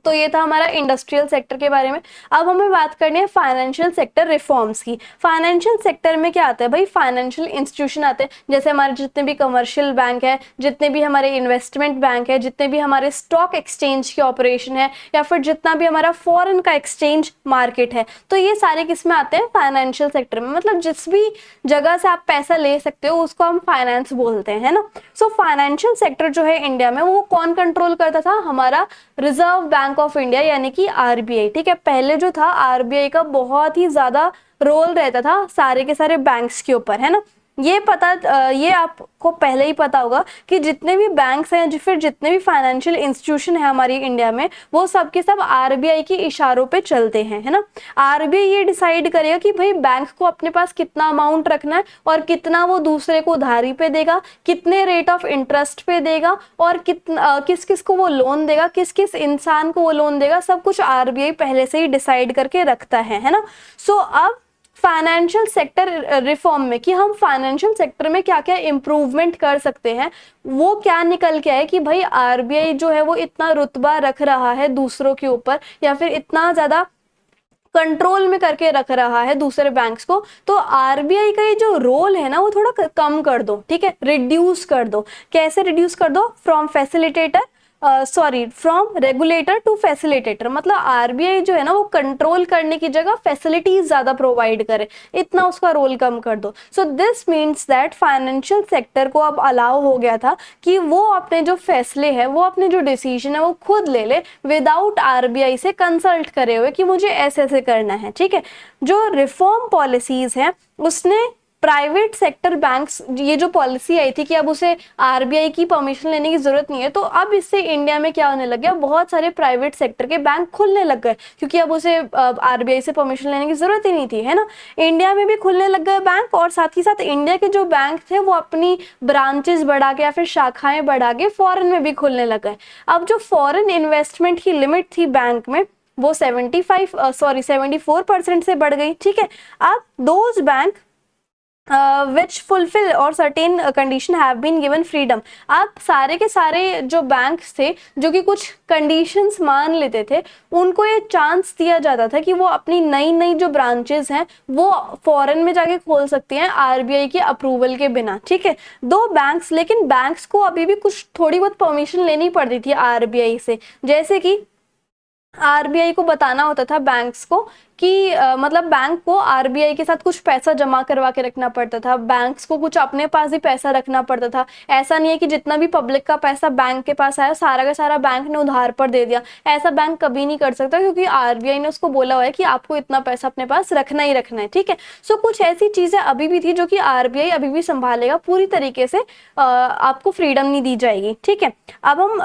तो ये था हमारा इंडस्ट्रियल सेक्टर के बारे में। अब हमें बात करनी है फाइनेंशियल सेक्टर रिफॉर्म्स की। फाइनेंशियल सेक्टर में क्या आता है भाई, फाइनेंशियल इंस्टीट्यूशन आते हैं, जैसे हमारे जितने भी कमर्शियल बैंक है, जितने भी हमारे इन्वेस्टमेंट बैंक है, जितने भी हमारे स्टॉक एक्सचेंज के ऑपरेशन है, या फिर जितना भी हमारा फॉरेन का एक्सचेंज मार्केट है, तो ये सारे किस में आते हैं, फाइनेंशियल सेक्टर में। मतलब जिस भी जगह से आप पैसा ले सकते हो उसको हम फाइनेंस बोलते हैं, है ना। सो फाइनेंशियल सेक्टर जो है इंडिया में, वो कौन कंट्रोल करता था, हमारा रिजर्व बैंक ऑफ इंडिया यानी कि आरबीआई। ठीक है, पहले जो था आरबीआई का बहुत ही ज्यादा रोल रहता था सारे के सारे बैंक्स के ऊपर, है ना। ये आपको पहले ही पता होगा कि जितने भी बैंक्स हैं या फिर जितने भी फाइनेंशियल इंस्टीट्यूशन है हमारी इंडिया में, वो सब के सब आरबीआई के इशारों पे चलते हैं, है ना। आरबीआई ये डिसाइड करेगा कि भाई बैंक को अपने पास कितना अमाउंट रखना है और कितना वो दूसरे को उधारी पे देगा, कितने रेट ऑफ इंटरेस्ट पे देगा, और किस किस को वो लोन देगा, किस किस इंसान को वो लोन देगा, सब कुछ आरबीआई पहले से ही डिसाइड करके रखता है ना। सो अब फाइनेंशियल सेक्टर रिफॉर्म में कि हम फाइनेंशियल सेक्टर में क्या क्या इंप्रूवमेंट कर सकते हैं, वो क्या निकल के आए कि भाई आरबीआई जो है वो इतना रुतबा रख रहा है दूसरों के ऊपर, या फिर इतना ज्यादा कंट्रोल में करके रख रहा है दूसरे बैंक्स को, तो आरबीआई का ये जो रोल है ना वो थोड़ा कम कर दो। ठीक है, रिड्यूस कर दो। कैसे रिड्यूस कर दो, फ्रॉम रेगुलेटर टू फैसिलिटेटर। मतलब आरबीआई जो है ना वो कंट्रोल करने की जगह फैसिलिटीज ज्यादा प्रोवाइड करे, इतना उसका रोल कम कर दो। So this means that financial sector को अब अलाउ हो गया था कि वो अपने जो फैसले हैं, वो अपने जो डिसीजन है वो खुद ले ले, विदाउट आरबीआई से कंसल्ट करे हुए कि मुझे ऐसे ऐसे करना है। ठीक है, जो रिफॉर्म पॉलिसीज हैं उसने प्राइवेट सेक्टर बैंक्स, ये जो पॉलिसी आई थी कि अब उसे आरबीआई की परमिशन लेने की जरूरत नहीं है, तो अब इससे इंडिया में क्या होने लग गया, बहुत सारे प्राइवेट सेक्टर के बैंक खुलने लग गए, क्योंकि अब उसे आरबीआई से परमिशन लेने की जरूरत ही नहीं थी, है ना। इंडिया में भी खुलने लग गए बैंक, और साथ ही साथ इंडिया के जो बैंक थे वो अपनी ब्रांचेस बढ़ा के या फिर शाखाएं बढ़ा के फॉरेन में भी खुलने लग गए। अब जो फॉरेन इन्वेस्टमेंट की लिमिट थी बैंक में, वो 74% से बढ़ गई, ठीक है। अब those bank which fulfill or certain condition have been given freedom, अब सारे के सारे जो बैंक्स थे जो कि कुछ कंडीशंस मान लेते थे, उनको ये चांस दिया जाता था कि वो अपनी नई नई जो ब्रांचेस हैं वो फॉरेन में जाके खोल सकती हैं आरबीआई के अप्रूवल के बिना, ठीक है। दो बैंक्स, लेकिन बैंक्स को अभी भी कुछ थोड़ी बहुत परमिशन लेनी पड़ती थी आरबीआई से, जैसे कि आरबीआई को बताना होता था बैंक्स को कि मतलब बैंक को आरबीआई के साथ कुछ पैसा जमा करवा के रखना पड़ता था, बैंक्स को कुछ अपने पास ही पैसा रखना पड़ता था। ऐसा नहीं है कि जितना भी पब्लिक का पैसा बैंक के पास आया सारा का सारा बैंक ने उधार पर दे दिया, ऐसा बैंक कभी नहीं कर सकता, क्योंकि आरबीआई ने उसको बोला हुआ है कि आपको इतना पैसा अपने पास रखना ही रखना है, ठीक है। सो कुछ ऐसी चीजें अभी भी थी जो कि आरबीआई अभी भी संभालेगा, पूरी तरीके से आपको फ्रीडम नहीं दी जाएगी, ठीक है। अब हम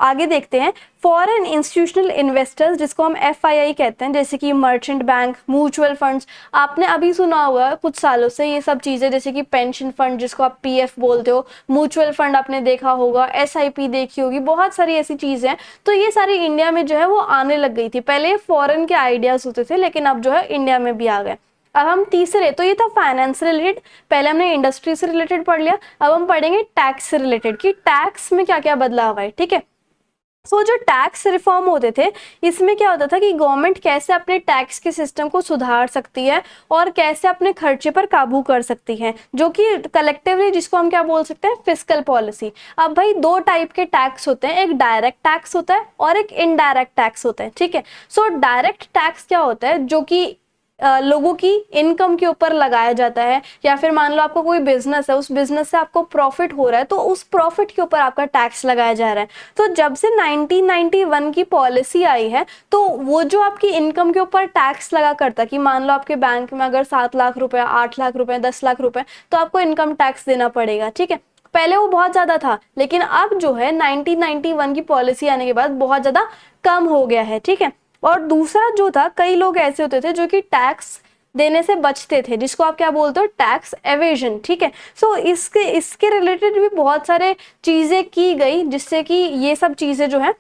आगे देखते हैं। फॉरेन इंस्टीट्यूशनल इन्वेस्टर्स, जिसको हम एफआईआई कहते हैं, जैसे कि मर्चेंट बैंक, म्यूचुअल फंड्स, आपने अभी सुना होगा कुछ सालों से ये सब चीजें, जैसे कि पेंशन फंड जिसको आप पीएफ बोलते हो, म्यूचुअल फंड आपने देखा होगा, एसआईपी देखी होगी, बहुत सारी ऐसी चीजें हैं। तो ये सारी इंडिया में जो है वो आने लग गई थी। पहले फॉरेन के आइडियाज होते थे, लेकिन अब जो है इंडिया में भी आ गए। अब हम तीसरे, तो ये था फाइनेंस से रिलेटेड, पहले हमने इंडस्ट्री से रिलेटेड पढ़ लिया, अब हम पढ़ेंगे टैक्स से रिलेटेड कि टैक्स में क्या क्या बदलाव आए, ठीक है। सो जो टैक्स रिफॉर्म होते थे, इसमें क्या होता था कि गवर्नमेंट कैसे अपने टैक्स के सिस्टम को सुधार सकती है और कैसे अपने खर्चे पर काबू कर सकती है, जो कि कलेक्टिवली जिसको हम क्या बोल सकते हैं, फिस्कल पॉलिसी। अब भाई दो टाइप के टैक्स होते हैं, एक डायरेक्ट टैक्स होता है और एक इनडायरेक्ट टैक्स होता है, ठीक है। सो डायरेक्ट टैक्स क्या होता है, जो कि लोगों की इनकम के ऊपर लगाया जाता है, या फिर मान लो आपका कोई बिजनेस है, उस बिजनेस से आपको प्रॉफिट हो रहा है, तो उस प्रॉफिट के ऊपर आपका टैक्स लगाया जा रहा है। तो जब से 1991 की पॉलिसी आई है, तो वो जो आपकी इनकम के ऊपर टैक्स लगा करता कि मान लो आपके बैंक में अगर 7 लाख रुपए, 8 लाख रुपए, 10 लाख रुपए, तो आपको इनकम टैक्स देना पड़ेगा, ठीक है। पहले वो बहुत ज्यादा था, लेकिन अब जो है 1991 की पॉलिसी आने के बाद बहुत ज्यादा कम हो गया है, ठीक है। और दूसरा जो था, कई लोग ऐसे होते थे जो कि टैक्स देने से बचते थे, जिसको आप क्या बोलते हो, टैक्स एवेजन, ठीक है। सो इसके रिलेटेड भी बहुत सारे चीजें की गई, जिससे कि ये सब चीजें जो है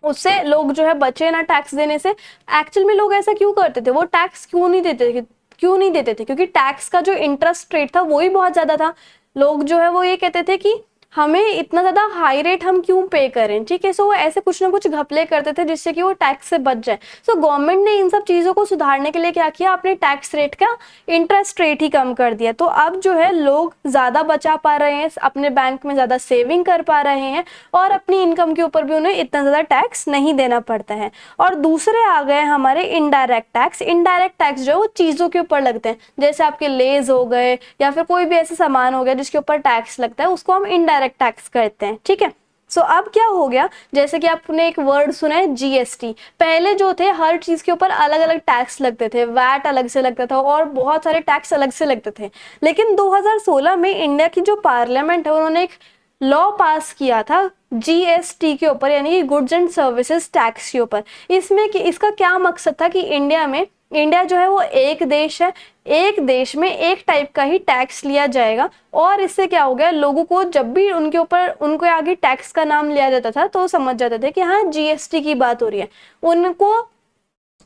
उससे लोग जो है बचे ना टैक्स देने से। एक्चुअल में लोग ऐसा क्यों करते थे, वो टैक्स क्यों नहीं देते थे, क्योंकि टैक्स का जो इंटरेस्ट रेट था वो ही बहुत ज्यादा था। लोग जो है वो ये कहते थे कि हमें इतना ज्यादा हाई रेट हम क्यों पे करें, ठीक है। सो वो ऐसे कुछ ना कुछ घपले करते थे जिससे कि वो टैक्स से बच जाए। सो गवर्नमेंट ने इन सब चीजों को सुधारने के लिए क्या किया, अपने टैक्स रेट का इंटरेस्ट रेट ही कम कर दिया। तो अब जो है लोग ज्यादा बचा पा रहे हैं, अपने बैंक में ज्यादा सेविंग कर पा रहे हैं, और अपनी इनकम के ऊपर भी उन्हें इतना ज्यादा टैक्स नहीं देना पड़ता है। और दूसरे आ गए हमारे इनडायरेक्ट टैक्स। इनडायरेक्ट टैक्स जो है वो चीजों के ऊपर लगते हैं, जैसे आपके लेज हो गए या फिर कोई भी ऐसे सामान हो गया जिसके ऊपर टैक्स लगता है, उसको हम इनडायरेक्ट टैक्स करते हैं, ठीक है। सो अब क्या हो गया, जैसे कि आपने एक वर्ड सुना है जीएसटी। पहले जो थे हर चीज के ऊपर अलग अलग टैक्स लगते थे, वैट अलग से लगता था और बहुत सारे टैक्स अलग से लगते थे। लेकिन 2016 में इंडिया की जो पार्लियामेंट है, उन्होंने एक लॉ पास किया था जीएसटी के ऊपर, यानी कि गुड्स एंड सर्विसेज टैक्स के ऊपर। इसमें कि इसका क्या मकसद था कि इंडिया जो है वो एक देश है, एक देश में एक टाइप का ही टैक्स लिया जाएगा। और इससे क्या हो गया, लोगों को जब भी उनको आगे टैक्स का नाम लिया जाता था तो समझ जाते थे कि हाँ जीएसटी की बात हो रही है। उनको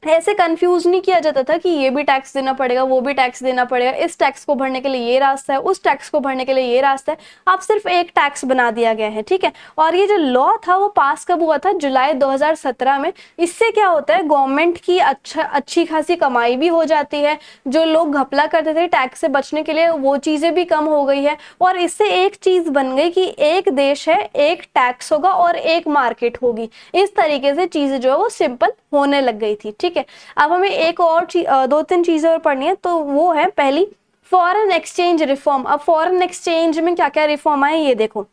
ऐसे कंफ्यूज नहीं किया जाता था कि ये भी टैक्स देना पड़ेगा, वो भी टैक्स देना पड़ेगा, इस टैक्स को भरने के लिए ये रास्ता है, उस टैक्स को भरने के लिए ये रास्ता है। अब सिर्फ एक टैक्स बना दिया गया है, ठीक है। और ये जो लॉ था वो पास कब हुआ था, जुलाई 2017 में। इससे क्या होता है, गवर्नमेंट की अच्छी खासी कमाई भी हो जाती है। जो लोग घपला करते थे टैक्स से बचने के लिए, वो चीजें भी कम हो गई है। और इससे एक चीज बन गई कि एक देश है, एक टैक्स होगा और एक मार्केट होगी। इस तरीके से चीजें जो है वो सिंपल होने लग गई थी, ठीक है। अब हमें एक और 2-3 चीजें और पढ़नी है, तो वो है पहली फॉरेन एक्सचेंज रिफॉर्म। अब फॉरेन एक्सचेंज में क्या क्या रिफॉर्म आए ये देखो।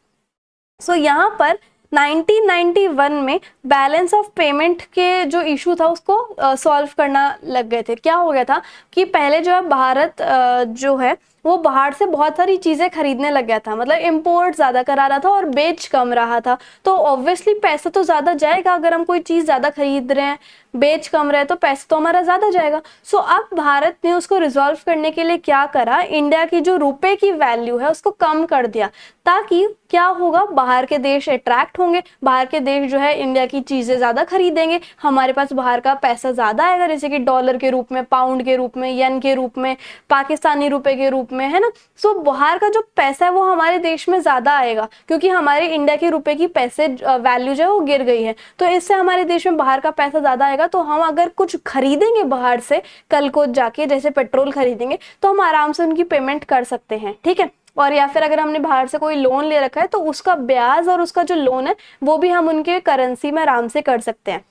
सो यहाँ पर 1991 में बैलेंस ऑफ पेमेंट के जो इशू था उसको सॉल्व करना लग गए थे। क्या हो गया था कि पहले जो है भारत जो है वो बाहर से बहुत सारी चीजें खरीदने लग गया था, मतलब इम्पोर्ट ज्यादा करा रहा था और बेच कम रहा था। तो ऑब्वियसली पैसा तो ज्यादा जाएगा, अगर हम कोई चीज ज्यादा खरीद रहे हैं, बेच कम रहे तो पैसा तो हमारा ज्यादा जाएगा। सो अब भारत ने उसको रिजॉल्व करने के लिए क्या करा, इंडिया की जो रुपए की वैल्यू है उसको कम कर दिया, ताकि क्या होगा, बाहर के देश अट्रैक्ट होंगे, बाहर के देश जो है इंडिया की चीजें ज्यादा खरीदेंगे, हमारे पास बाहर का पैसा ज्यादा आएगा, जैसे कि डॉलर के रूप में, पाउंड के रूप में, येन के रूप में, पाकिस्तानी रुपए के रूप में, है ना। सो बाहर का जो पैसा है वो हमारे देश में ज्यादा आएगा, क्योंकि हमारे इंडिया के रुपए की पैसे वैल्यू जो है वो गिर गई है, तो इससे हमारे देश में बाहर का पैसा ज्यादा आएगा। तो हम अगर कुछ खरीदेंगे बाहर से कल को जाके, जैसे पेट्रोल खरीदेंगे, तो हम आराम से उनकी पेमेंट कर सकते हैं, ठीक है। और या फिर अगर हमने बाहर से कोई लोन ले रखा है तो उसका ब्याज और उसका जो लोन है वो भी हम उनके करेंसी में आराम से कर सकते हैं।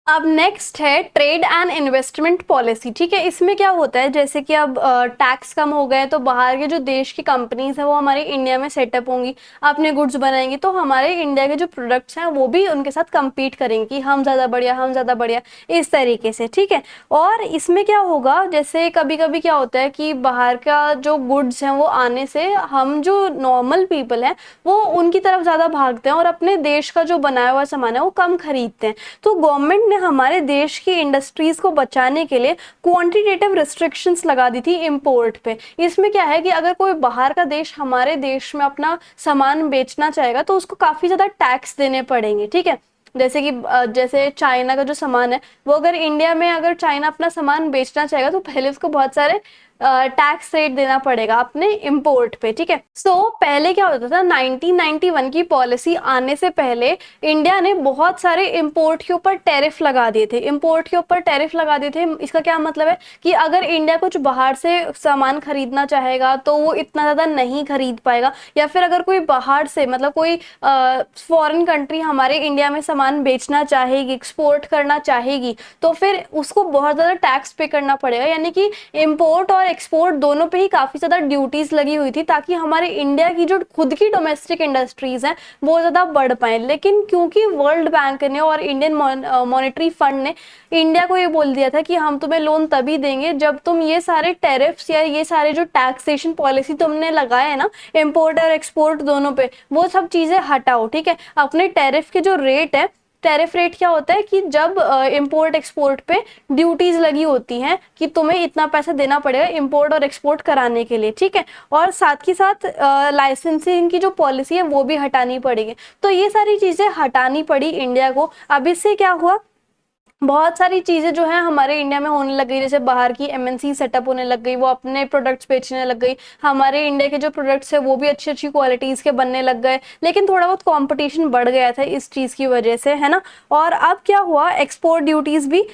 अब नेक्स्ट है ट्रेड एंड इन्वेस्टमेंट पॉलिसी, ठीक है। इसमें क्या होता है, जैसे कि अब टैक्स कम हो गए तो बाहर के जो देश की कंपनीज है वो हमारे इंडिया में सेटअप होंगी, अपने गुड्स बनाएंगी, तो हमारे इंडिया के जो प्रोडक्ट्स हैं वो भी उनके साथ compete करेंगे कि हम ज़्यादा बढ़िया, हम ज़्यादा बढ़िया, इस तरीके से, ठीक है। और इसमें क्या होगा, जैसे कभी कभी क्या होता है कि बाहर का जो गुड्स हैं वो आने से हम जो नॉर्मल पीपल हैं वो उनकी तरफ ज़्यादा भागते हैं और अपने देश का जो बनाया हुआ सामान है वो कम खरीदते हैं। तो गवर्नमेंट ने हमारे देश की इंडस्ट्रीज को बचाने के लिए क्वांटिटेटिव रिस्ट्रिक्शंस लगा दी थी इंपोर्ट पे। इसमें क्या है कि अगर कोई बाहर का देश हमारे देश में अपना सामान बेचना चाहेगा तो उसको काफी ज्यादा टैक्स देने पड़ेंगे, ठीक है। जैसे कि जैसे चाइना का जो सामान है वो अगर इंडिया में, अगर चाइना अपना सामान बेचना चाहेगा तो पहले उसको बहुत सारे टैक्स रेट देना पड़ेगा अपने इंपोर्ट पे, ठीक है। सो पहले क्या होता था, 1991 की पॉलिसी आने से पहले इंडिया ने बहुत सारे इंपोर्ट के ऊपर टैरिफ लगा दिए थे। इंपोर्ट के ऊपर टैरिफ लगा दिए थे, इसका क्या मतलब है कि अगर इंडिया कुछ बाहर से सामान खरीदना चाहेगा तो वो इतना ज्यादा नहीं खरीद पाएगा, या फिर अगर कोई बाहर से, मतलब कोई फॉरेन कंट्री हमारे इंडिया में सामान बेचना चाहेगी, एक्सपोर्ट करना चाहेगी, तो फिर उसको बहुत ज्यादा टैक्स पे करना पड़ेगा। यानी कि इंपोर्ट और एक्सपोर्ट दोनों पे ही काफी ज्यादा ड्यूटीज लगी हुई थी, ताकि हमारे इंडिया की जो खुद की डोमेस्टिक इंडस्ट्रीज हैं वो ज्यादा बढ़ पाए। लेकिन क्योंकि वर्ल्ड बैंक ने और इंडियन मॉनेटरी फंड ने इंडिया को ये बोल दिया था कि हम तुम्हें लोन तभी देंगे जब तुम ये सारे टैरिफ्स या ये सारे जो टैक्सेशन पॉलिसी तुमने लगाए है ना इंपोर्ट और एक्सपोर्ट दोनों पे, वो सब चीजें हटाओ, ठीक है। अपने टैरिफ के जो रेट है, टैरिफ रेट क्या होता है कि जब इंपोर्ट एक्सपोर्ट पे ड्यूटीज लगी होती हैं कि तुम्हें इतना पैसा देना पड़ेगा इंपोर्ट और एक्सपोर्ट कराने के लिए, ठीक है। और साथ ही साथ लाइसेंसिंग की जो पॉलिसी है वो भी हटानी पड़ेगी। तो ये सारी चीजें हटानी पड़ी इंडिया को। अब इससे क्या हुआ, बहुत सारी चीजें जो है हमारे इंडिया में होने लग गई, जैसे बाहर की एमएनसी सेटअप होने लग गई, वो अपने प्रोडक्ट्स बेचने लग गई, हमारे इंडिया के जो प्रोडक्ट्स है वो भी अच्छी अच्छी क्वालिटीज के बनने लग गए। लेकिन थोड़ा बहुत कंपटीशन बढ़ गया था इस चीज की वजह से, है ना। और अब क्या हुआ, एक्सपोर्ट ड्यूटीज भी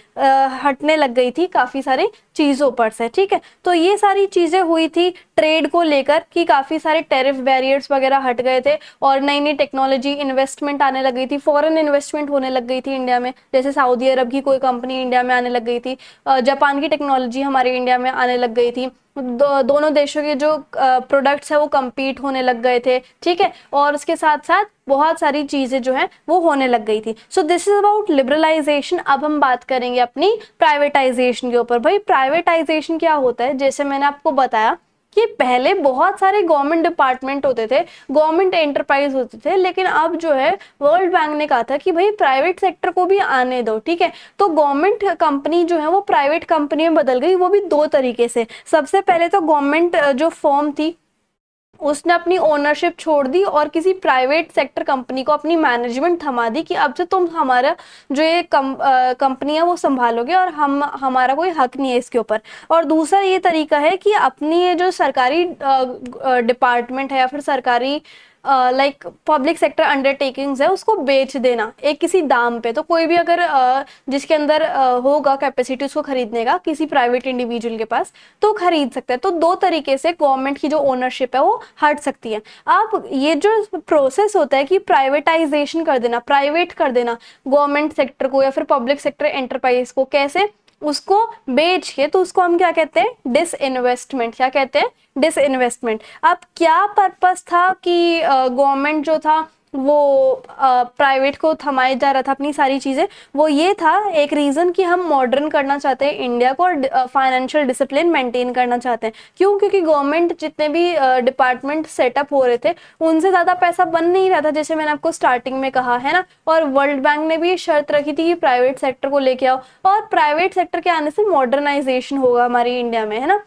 हटने लग गई थी काफी सारी चीजों पर से, ठीक है। तो ये सारी चीजें हुई थी ट्रेड को लेकर कि काफी सारे टैरिफ बैरियर्स वगैरह हट गए थे और नई नई टेक्नोलॉजी इन्वेस्टमेंट आने लग गई थी, फॉरेन इन्वेस्टमेंट होने लग गई थी इंडिया में, जैसे सऊदी अरब की कोई कंपनी इंडिया में आने लग गई थी, जापान की टेक्नोलॉजी हमारे इंडिया में आने लग गई थी, दोनों देशों के जो प्रोडक्ट्स है वो compete होने लग गए थे, ठीक है। और उसके साथ साथ बहुत सारी चीजें जो है वो होने लग गई थी। So this is about liberalisation. अब हम बात करेंगे अपनी प्राइवेटाइजेशन के ऊपर। भाई प्राइवेटाइजेशन क्या होता है, जैसे मैंने आपको बताया कि पहले बहुत सारे गवर्नमेंट डिपार्टमेंट होते थे, गवर्नमेंट एंटरप्राइज होते थे, लेकिन अब जो है वर्ल्ड बैंक ने कहा था कि भाई प्राइवेट सेक्टर को भी आने दो, ठीक है। तो गवर्नमेंट कंपनी जो है वो प्राइवेट कंपनी में बदल गई, वो भी दो तरीके से। सबसे पहले तो गवर्नमेंट जो फर्म थी उसने अपनी ओनरशिप छोड़ दी और किसी प्राइवेट सेक्टर कंपनी को अपनी मैनेजमेंट थमा दी कि अब से तुम हमारा जो ये कंपनी है वो संभालोगे और हमारा कोई हक नहीं है इसके ऊपर। और दूसरा ये तरीका है कि अपनी ये जो सरकारी डिपार्टमेंट है या फिर सरकारी लाइक पब्लिक सेक्टर अंडरटेकिंग्स है उसको बेच देना एक किसी दाम पे। तो कोई भी अगर जिसके अंदर होगा कैपेसिटी उसको खरीदने का किसी प्राइवेट इंडिविजुअल के पास, तो खरीद सकता है। तो दो तरीके से गवर्नमेंट की जो ओनरशिप है वो हट सकती है। अब ये जो प्रोसेस होता है कि प्राइवेटाइजेशन कर देना, प्राइवेट कर देना गवर्नमेंट सेक्टर को या फिर पब्लिक सेक्टर एंटरप्राइज को, कैसे, उसको बेच के, तो उसको हम क्या कहते हैं, डिसइन्वेस्टमेंट। क्या कहते हैं, डिसइन्वेस्टमेंट। अब क्या पर्पस था कि गवर्नमेंट जो था वो प्राइवेट को थमाया जा रहा था अपनी सारी चीज़ें, वो ये था एक रीज़न कि हम मॉडर्न करना चाहते हैं इंडिया को और फाइनेंशियल डिसिप्लिन मेंटेन करना चाहते हैं। क्यों? क्योंकि गवर्नमेंट जितने भी डिपार्टमेंट सेटअप हो रहे थे उनसे ज़्यादा पैसा बन नहीं रहा था, जैसे मैंने आपको स्टार्टिंग में कहा है ना। और वर्ल्ड बैंक ने भी शर्त रखी थी कि प्राइवेट सेक्टर को लेके आओ, और प्राइवेट सेक्टर के आने से मॉडर्नाइजेशन होगा हमारी इंडिया में, है ना।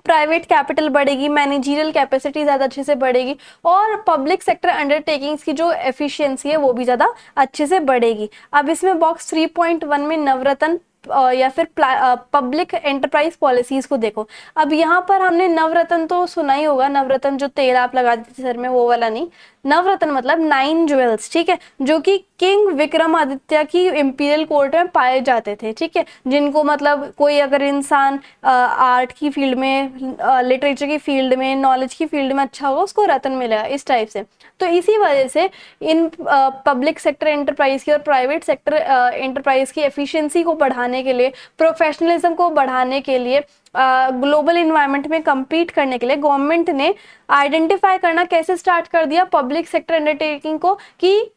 प्राइवेट कैपिटल बढ़ेगी, मैनेजरियल कैपेसिटी ज़्यादा अच्छे से बढ़ेगी, और पब्लिक सेक्टर अंडरटेकिंग्स की जो एफिशिएंसी है वो भी ज़्यादा अच्छे से बढ़ेगी। अब इसमें बॉक्स 3.1 में नवरत्न या फिर पब्लिक एंटरप्राइज पॉलिसीज को देखो। अब यहाँ पर हमने नवरत्न तो सुना ही होगा, नवरत्न जो तेल आप लगा देते सर में वो वाला नहीं, नवरत्न मतलब 9 ज्वेल्स, ठीक है, जो कि किंग विक्रमादित्य की इंपीरियल कोर्ट में पाए जाते थे, ठीक है, जिनको मतलब कोई अगर इंसान आर्ट की फील्ड में, लिटरेचर की फील्ड में, नॉलेज की फील्ड में अच्छा होगा उसको रत्न मिलेगा, इस टाइप से। तो इसी वजह से इन पब्लिक सेक्टर एंटरप्राइज की और प्राइवेट सेक्टर एंटरप्राइज की एफिशिएंसी को बढ़ाने के लिए, प्रोफेशनलिज्म को बढ़ाने के लिए, ग्लोबल इन्वायरमेंट में compete करने के लिए गवर्नमेंट ने आइडेंटिफाई करना कैसे स्टार्ट कर दिया पब्लिक सेक्टर अंडरटेकिंग को, कि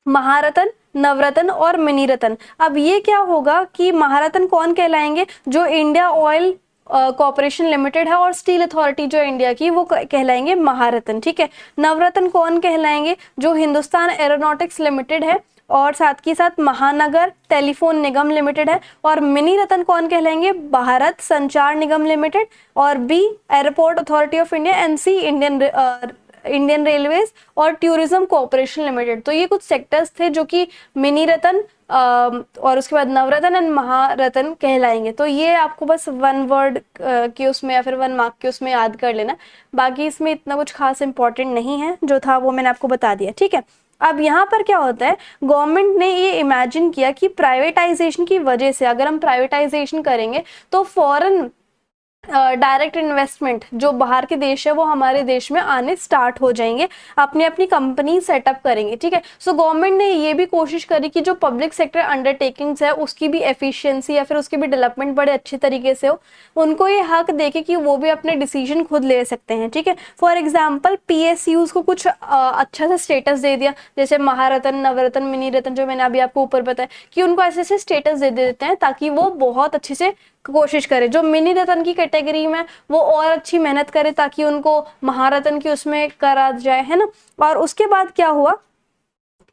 महारत्न, नवरत्न और मिनी रत्न। अब ये क्या होगा कि महारत्न कौन कहलाएंगे? जो इंडिया ऑयल कॉर्पोरेशन लिमिटेड है और स्टील अथॉरिटी जो इंडिया की, वो कहलाएंगे महारत्न, ठीक है। नवरत्न कौन कहलाएंगे? जो हिंदुस्तान एरोनॉटिक्स लिमिटेड है और साथ के साथ महानगर टेलीफोन निगम लिमिटेड है। और मिनी रत्न कौन कहलाएंगे? भारत संचार निगम लिमिटेड, और B airport authority of India, and C Indian railways और टूरिज्म कॉर्पोरेशन लिमिटेड। तो ये कुछ सेक्टर्स थे जो कि मिनी रत्न और उसके बाद नवरत्न एंड महारत्न कहलाएंगे। तो ये आपको बस 1 वर्ड के उसमें या फिर 1 मार्क के उसमें याद कर लेना, बाकी इसमें इतना कुछ खास इंपॉर्टेंट नहीं है, जो था वो मैंने आपको बता दिया, ठीक है। अब यहाँ पर क्या होता है, गवर्नमेंट ने ये इमेजिन किया कि प्राइवेटाइजेशन की वजह से, अगर हम प्राइवेटाइजेशन करेंगे तो फॉरेन डायरेक्ट इन्वेस्टमेंट जो बाहर के देश है वो हमारे देश में आने स्टार्ट हो जाएंगे, अपनी अपनी कंपनी सेटअप करेंगे, ठीक है। सो गवर्नमेंट ने ये भी कोशिश करी कि जो पब्लिक सेक्टर अंडरटेकिंग्स है उसकी भी एफिशिएंसी या फिर उसकी भी डेवलपमेंट बड़े अच्छे तरीके से हो, उनको ये हक देके कि वो भी अपने डिसीजन खुद ले सकते हैं, ठीक है। फॉर एग्जाम्पल पीएसयूज को कुछ अच्छा सा स्टेटस दे दिया, जैसे महारत्न, नवरत्न, मिनी रत्न जो मैंने अभी आपको ऊपर बताया, कि उनको ऐसे ऐसे स्टेटस दे देते हैं ताकि वो बहुत अच्छे से कोशिश करे। जो मिनी रत्न की कैटेगरी में वो और अच्छी मेहनत करे ताकि उनको महारत्न की उसमें करा जाए, है ना। और उसके बाद क्या हुआ,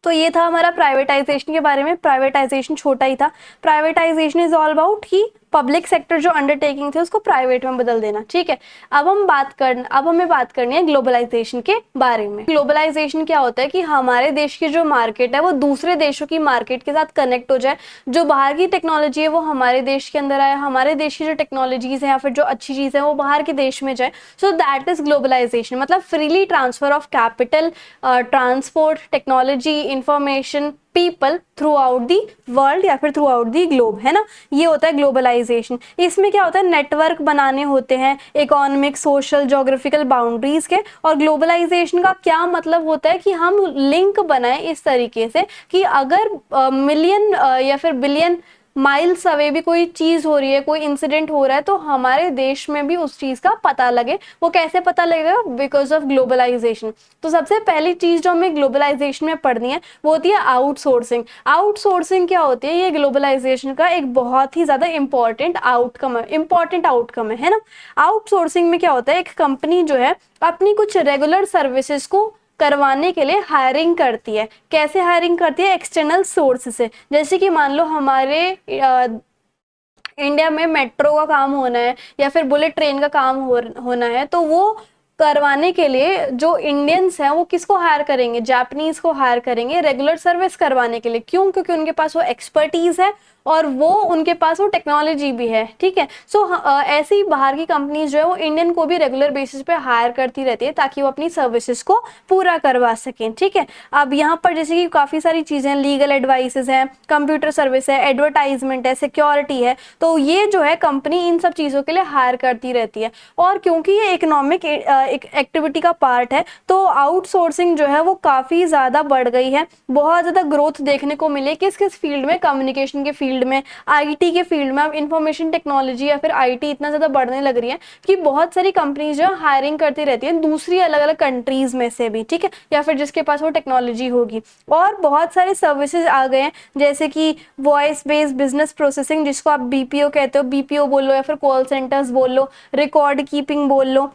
तो ये था हमारा प्राइवेटाइजेशन के बारे में। प्राइवेटाइजेशन छोटा ही था, प्राइवेटाइजेशन इज ऑल अबाउट कि पब्लिक सेक्टर जो अंडरटेकिंग थे उसको प्राइवेट में बदल देना, ठीक है। अब हमें बात करनी है ग्लोबलाइजेशन के बारे में। ग्लोबलाइजेशन क्या होता है कि हमारे देश की जो मार्केट है वो दूसरे देशों की मार्केट के साथ कनेक्ट हो जाए, जो बाहर की टेक्नोलॉजी है वो हमारे देश के अंदर आए, हमारे देश की जो टेक्नोलॉजीज है या फिर जो अच्छी चीज है वो बाहर के देश में जाए। सो दैट इज ग्लोबलाइजेशन, मतलब freely transfer of capital, transport, technology, information, people through out the world या फिर थ्रू आउट दी ग्लोब, है ना। ये होता है ग्लोबलाइजेशन। इसमें क्या होता है, नेटवर्क बनाने होते हैं इकोनॉमिक, सोशल, ज्योग्राफिकल बाउंड्रीज के। और ग्लोबलाइजेशन का क्या मतलब होता है कि हम लिंक बनाएं इस तरीके से कि अगर मिलियन या फिर बिलियन माइल्स अवे भी कोई चीज हो रही है, कोई इंसिडेंट हो रहा है, तो हमारे देश में भी उस चीज का पता लगे। वो कैसे पता लगेगा? Because of globalisation. तो सबसे पहली चीज जो हमें ग्लोबलाइजेशन में पढ़नी है वो होती है आउटसोर्सिंग। आउटसोर्सिंग क्या होती है? ये ग्लोबलाइजेशन का एक बहुत ही ज्यादा इंपॉर्टेंट आउटकम है ना। आउटसोर्सिंग में क्या होता है, एक कंपनी जो है अपनी कुछ रेगुलर सर्विसेज को करवाने के लिए हायरिंग करती है। कैसे हायरिंग करती है? एक्सटर्नल सोर्स से। जैसे कि मान लो हमारे इंडिया में मेट्रो का काम होना है या फिर बुलेट ट्रेन का काम होना है, तो वो करवाने के लिए जो इंडियंस हैं वो किसको हायर करेंगे? जापानीज को हायर करेंगे रेगुलर सर्विस करवाने के लिए। क्यों? क्योंकि उनके पास वो एक्सपर्टीज है और वो उनके पास वो टेक्नोलॉजी भी है, ठीक है। सो ऐसे ही बाहर की कंपनीज जो है वो इंडियन को भी रेगुलर बेसिस पे हायर करती रहती है ताकि वो अपनी सर्विसेज को पूरा करवा सकें, ठीक है। अब यहाँ पर जैसे कि काफ़ी सारी चीज़ें, लीगल एडवाइसेज हैं, कंप्यूटर सर्विस है, एडवर्टाइजमेंट है, सिक्योरिटी है, तो ये जो है कंपनी इन सब चीज़ों के लिए हायर करती रहती है। और क्योंकि ये इकोनॉमिक एक्टिविटी का पार्ट है तो आउटसोर्सिंग जो है वो काफ़ी ज़्यादा बढ़ गई है। बहुत ज़्यादा ग्रोथ देखने को मिले किस किस फील्ड में? कम्युनिकेशन के फील्ड फील्ड में, आईटी के फील्ड में, अब इंफॉर्मेशन टेक्नोलॉजी या फिर आईटी इतना ज़्यादा बढ़ने लग रही है कि बहुत सारी कंपनीज जो हायरिंग करती रहती है दूसरी अलग अलग कंट्रीज में से भी, ठीक है, या फिर जिसके पास वो टेक्नोलॉजी होगी। और बहुत सारे सर्विसेज आ गए हैं जैसे कि वॉइस बेस्ड बिजनेस प्रोसेसिंग, जिसको आप बीपीओ कहते हो, बीपीओ बोल लो या फिर कॉल सेंटर्स बोल लो, रिकॉर्ड कीपिंग बोल लो,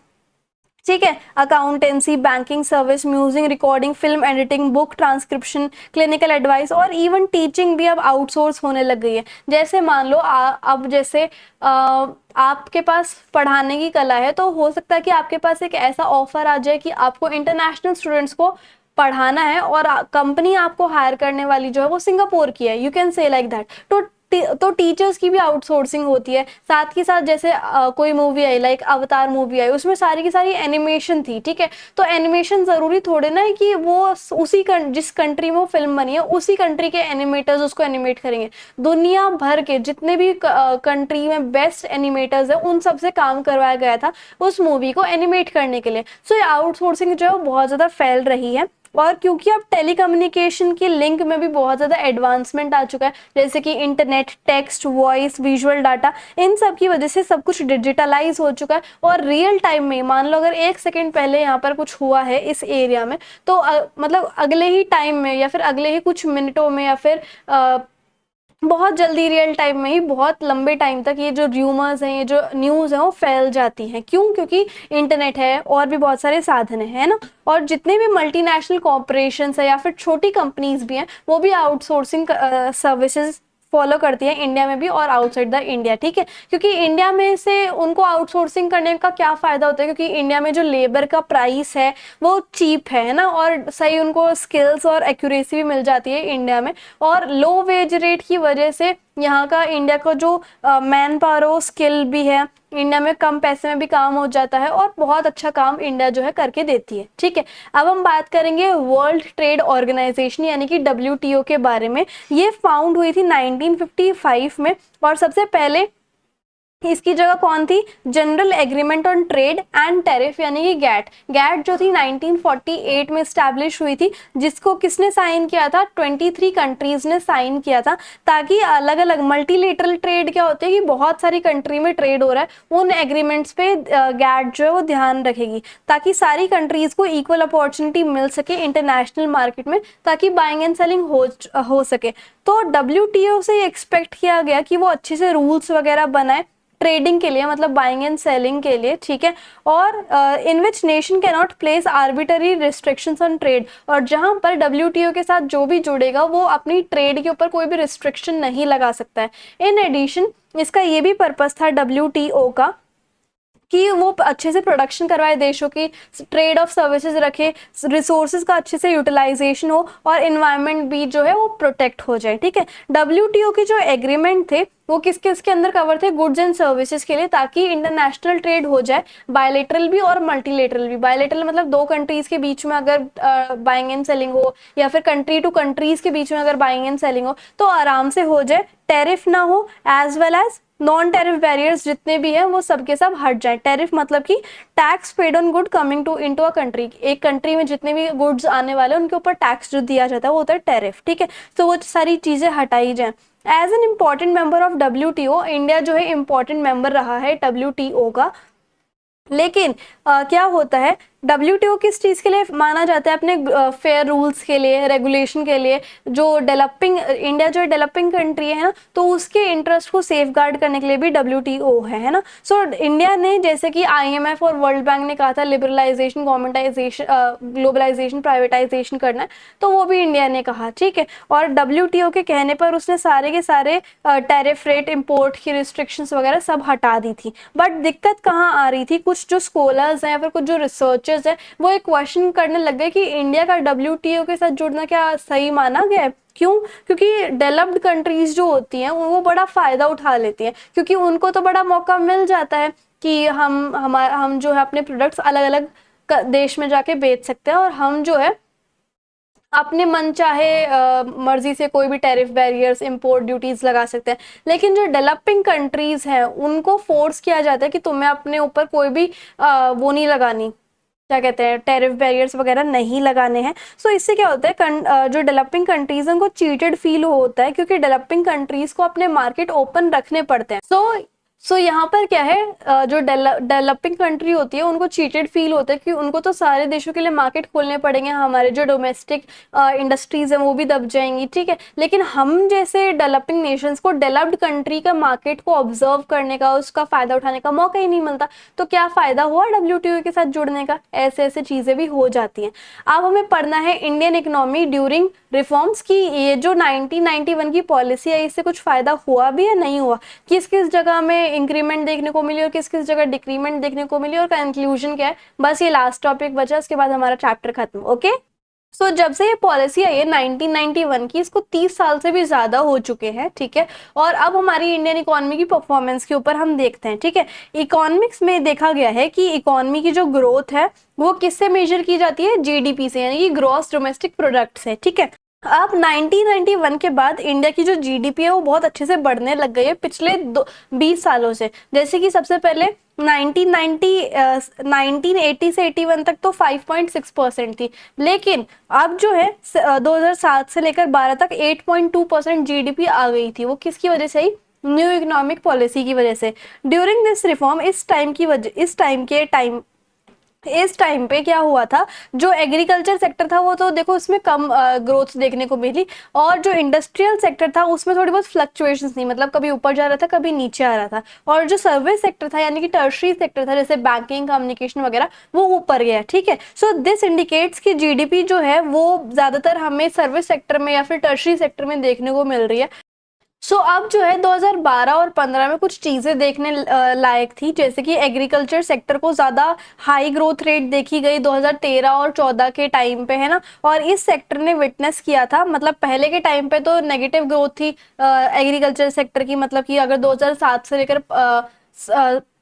ठीक है, accountancy, banking service, music recording, film editing, book transcription, clinical advice और इवन टीचिंग भी अब आउटसोर्स होने लग गई है। जैसे मान लो अब जैसे आपके पास पढ़ाने की कला है, तो हो सकता है कि आपके पास एक ऐसा ऑफर आ जाए कि आपको इंटरनेशनल स्टूडेंट्स को पढ़ाना है और कंपनी आपको हायर करने वाली जो है वो सिंगापुर की है, you can say like that. तो टीचर्स की भी आउटसोर्सिंग होती है। साथ ही साथ जैसे कोई मूवी आई, लाइक अवतार मूवी आई, उसमें सारी की सारी एनिमेशन थी, ठीक है, तो एनिमेशन जरूरी थोड़े ना है कि वो उसी जिस कंट्री में वो फिल्म बनी है उसी कंट्री के एनिमेटर्स उसको एनिमेट करेंगे। दुनिया भर के जितने भी कंट्री में बेस्ट एनिमेटर्स है उन सबसे काम करवाया गया था उस मूवी को एनिमेट करने के लिए। सो ये आउटसोर्सिंग जो है वो बहुत ज्यादा फैल रही है। और क्योंकि अब टेलीकम्युनिकेशन की लिंक में भी बहुत ज़्यादा एडवांसमेंट आ चुका है, जैसे कि internet, text, voice, visual data, इन सब की वजह से सब कुछ डिजिटलाइज हो चुका है। और रियल टाइम में मान लो अगर 1 सेकेंड पहले यहाँ पर कुछ हुआ है इस एरिया में, तो मतलब अगले ही टाइम में या फिर अगले ही कुछ मिनटों में या फिर बहुत जल्दी रियल टाइम में ही बहुत लंबे टाइम तक ये जो र्यूमर्स हैं, ये जो न्यूज़ हैं वो फैल जाती हैं। क्यों? क्योंकि इंटरनेट है और भी बहुत सारे साधन है ना। और जितने भी मल्टीनेशनल कॉर्पोरेशंस है या फिर छोटी कंपनीज भी हैं वो भी आउटसोर्सिंग सर्विसेज फॉलो करती है इंडिया में भी और आउटसाइड द इंडिया, ठीक है। क्योंकि इंडिया में से उनको आउटसोर्सिंग करने का क्या फ़ायदा होता है, क्योंकि इंडिया में जो लेबर का प्राइस है वो चीप है ना, और सही उनको स्किल्स और एक्यूरेसी भी मिल जाती है इंडिया में। और लो वेज रेट की वजह से यहाँ का इंडिया का जो मैन पावर हो, स्किल भी है, इंडिया में कम पैसे में भी काम हो जाता है और बहुत अच्छा काम इंडिया जो है करके देती है, ठीक है। अब हम बात करेंगे वर्ल्ड ट्रेड ऑर्गेनाइजेशन यानी कि WTO के बारे में। ये फाउंड हुई थी 1955 में और सबसे पहले इसकी जगह कौन थी? General agreement on trade and tariff यानी कि गैट। गैट जो थी 1948 में स्टैब्लिश हुई थी, जिसको किसने साइन किया था? 23 कंट्रीज ने साइन किया था, ताकि अलग अलग मल्टीलेटरल ट्रेड क्या होते हैं कि बहुत सारी कंट्री में ट्रेड हो रहा है, उन एग्रीमेंट्स पे गैट जो है वो ध्यान रखेगी ताकि सारी कंट्रीज को इक्वल अपॉर्चुनिटी मिल सके इंटरनेशनल मार्केट में, ताकि बाइंग एंड सेलिंग हो सके। तो WTO से एक्सपेक्ट किया गया कि वो अच्छे से रूल्स वगैरह बनाए ट्रेडिंग के लिए, मतलब बाइंग एंड सेलिंग के लिए, ठीक है। और in which nation can not place arbitrary restrictions on trade, और जहां पर WTO के साथ जो भी जुड़ेगा वो अपनी ट्रेड के ऊपर कोई भी रिस्ट्रिक्शन नहीं लगा सकता है। इन एडिशन इसका ये भी पर्पस था WTO का कि वो अच्छे से प्रोडक्शन करवाए देशों की, ट्रेड ऑफ सर्विसेज रखे, रिसोर्सेज का अच्छे से यूटिलाइजेशन हो और इन्वायरमेंट भी जो है वो प्रोटेक्ट हो जाए, ठीक है। WTO के जो एग्रीमेंट थे वो किसके इसके अंदर कवर थे? गुड्स एंड सर्विसेज के लिए, ताकि इंटरनेशनल ट्रेड हो जाए, बायलेटरल भी और मल्टीलेटरल भी। बायलेटरल मतलब दो कंट्रीज के बीच में अगर बाइंग एंड सेलिंग हो, या फिर कंट्री टू कंट्रीज के बीच में अगर बाइंग एंड सेलिंग हो तो आराम से हो जाए, टैरिफ ना हो, as well as non tariff barriers जितने भी हैं वो सबके सब हट जाए। टैरिफ मतलब कि tax paid on good coming to into a country, एक कंट्री में जितने भी गुड्स आने वाले हैं उनके ऊपर टैक्स जो दिया जाता है वो होता है टैरिफ, ठीक है। तो वो सारी चीजें हटाई जाए। As an important member of WTO, India जो है इम्पॉर्टेंट मेंबर रहा है WTO का। लेकिन क्या होता है, WTO किस चीज के लिए माना जाता है? अपने फेयर रूल्स के लिए, रेगुलेशन के लिए। जो डेवलपिंग इंडिया जो डेवलपिंग कंट्री है ना, तो उसके इंटरेस्ट को सेफ गार्ड करने के लिए भी WTO है ना। सो इंडिया ने, जैसे कि IMF और वर्ल्ड बैंक ने कहा था लिबरलाइजेशन, गवर्नमेंटाइजेशन, ग्लोबलाइजेशन, प्राइवेटाइजेशन करना है, तो वो भी इंडिया ने कहा, ठीक है। और WTO के कहने पर उसने सारे के सारे टैरिफ रेट, इंपोर्ट की रिस्ट्रिक्शंस वगैरह सब हटा दी थी। बट दिक्कत कहाँ आ रही थी? कुछ जो स्कॉलर्स हैं या फिर कुछ जो रिसर्चर्स है वो एक क्वेश्चन करने लग गए कि इंडिया का WTO के साथ जुड़ना क्या सही माना गया है? क्यों? क्योंकि डेवलप्ड कंट्रीज जो होती हैं वो बड़ा फायदा उठा लेती हैं, क्योंकि उनको तो बड़ा मौका मिल जाता है कि हम जो है अपने प्रोडक्ट्स अलग अलग देश में जाके बेच सकते हैं, और हम जो है अपने मन चाहे मर्जी से कोई भी टैरिफ बैरियर्स, इंपोर्ट ड्यूटीज लगा सकते हैं। लेकिन जो डेवलपिंग कंट्रीज हैं उनको फोर्स किया जाता है कि तुम्हें अपने ऊपर कोई भी वो नहीं लगानी, क्या कहते हैं, टेरिफ बैरियर्स वगैरह नहीं लगाने हैं। सो इससे क्या होता है, जो डेवलपिंग कंट्रीज हैं उनको चीटेड फील होता है, क्योंकि डेवलपिंग कंट्रीज को अपने मार्केट ओपन रखने पड़ते हैं। सो यहाँ पर क्या है, जो डेवलपिंग कंट्री होती है उनको चीटेड फील होता है कि उनको तो सारे देशों के लिए मार्केट खोलने पड़ेंगे, हमारे जो डोमेस्टिक इंडस्ट्रीज हैं वो भी दब जाएंगी, ठीक है। लेकिन हम जैसे डेवलपिंग नेशंस को डेवलप्ड कंट्री का मार्केट को ऑब्जर्व करने का, उसका फायदा उठाने का मौका ही नहीं मिलता। तो क्या फायदा हुआ WTO के साथ जुड़ने का? ऐसे ऐसे चीजें भी हो जाती हैं। अब हमें पढ़ना है इंडियन इकोनॉमी ड्यूरिंग रिफॉर्म्स की, ये जो 1991 की पॉलिसी है इससे कुछ फायदा हुआ भी या नहीं हुआ, किस किस जगह में इंक्रीमेंट देखने को मिली और किस किस जगह डिक्रीमेंट देखने को मिली, और कंक्लूजन क्या है। बस ये लास्ट टॉपिक बचा, उसके बाद हमारा चैप्टर खत्म। ओके, सो जब से ये पॉलिसी आई है 1991 की, इसको 30 साल से भी ज्यादा हो चुके हैं, ठीक है। और अब हमारी इंडियन इकोनॉमी की परफॉर्मेंस के ऊपर हम देखते हैं, ठीक है। इकोनॉमिक्स में देखा गया है कि इकोनॉमी की जो ग्रोथ है वो किससे मेजर की जाती है? GDP से, यानी कि ग्रॉस डोमेस्टिक प्रोडक्ट से, ठीक है। अब 1991 के बाद इंडिया की जो GDP है वो बहुत अच्छे से बढ़ने लग गई है पिछले 20 सालों से। जैसे कि सबसे पहले 1980 से 81 तक तो 5.6% थी, लेकिन अब जो है 2007 से लेकर 12 तक 8.2% GDP आ गई थी। वो किसकी वजह से आई? न्यू इकोनॉमिक पॉलिसी की वजह से। ड्यूरिंग दिस रिफॉर्म, इस टाइम पे क्या हुआ था, जो एग्रीकल्चर सेक्टर था वो तो देखो उसमें कम ग्रोथ देखने को मिली, और जो इंडस्ट्रियल सेक्टर था उसमें थोड़ी बहुत फ्लक्चुएशंस थी, मतलब कभी ऊपर जा रहा था कभी नीचे आ रहा था। और जो सर्विस सेक्टर था यानी कि टर्शरी सेक्टर था, जैसे बैंकिंग, कम्युनिकेशन वगैरह, वो ऊपर गया, ठीक है। सो दिस इंडिकेट्स कि GDP जो है वो ज्यादातर हमें सर्विस सेक्टर में या फिर टर्शरी सेक्टर में देखने को मिल रही है। अब जो है 2012 और 15 में कुछ चीजें देखने लायक थी, जैसे कि एग्रीकल्चर सेक्टर को ज्यादा हाई ग्रोथ रेट देखी गई 2013 और 14 के टाइम पे, है ना। और इस सेक्टर ने विटनेस किया था, मतलब पहले के टाइम पे तो नेगेटिव ग्रोथ थी एग्रीकल्चर सेक्टर की, मतलब कि अगर 2007 से लेकर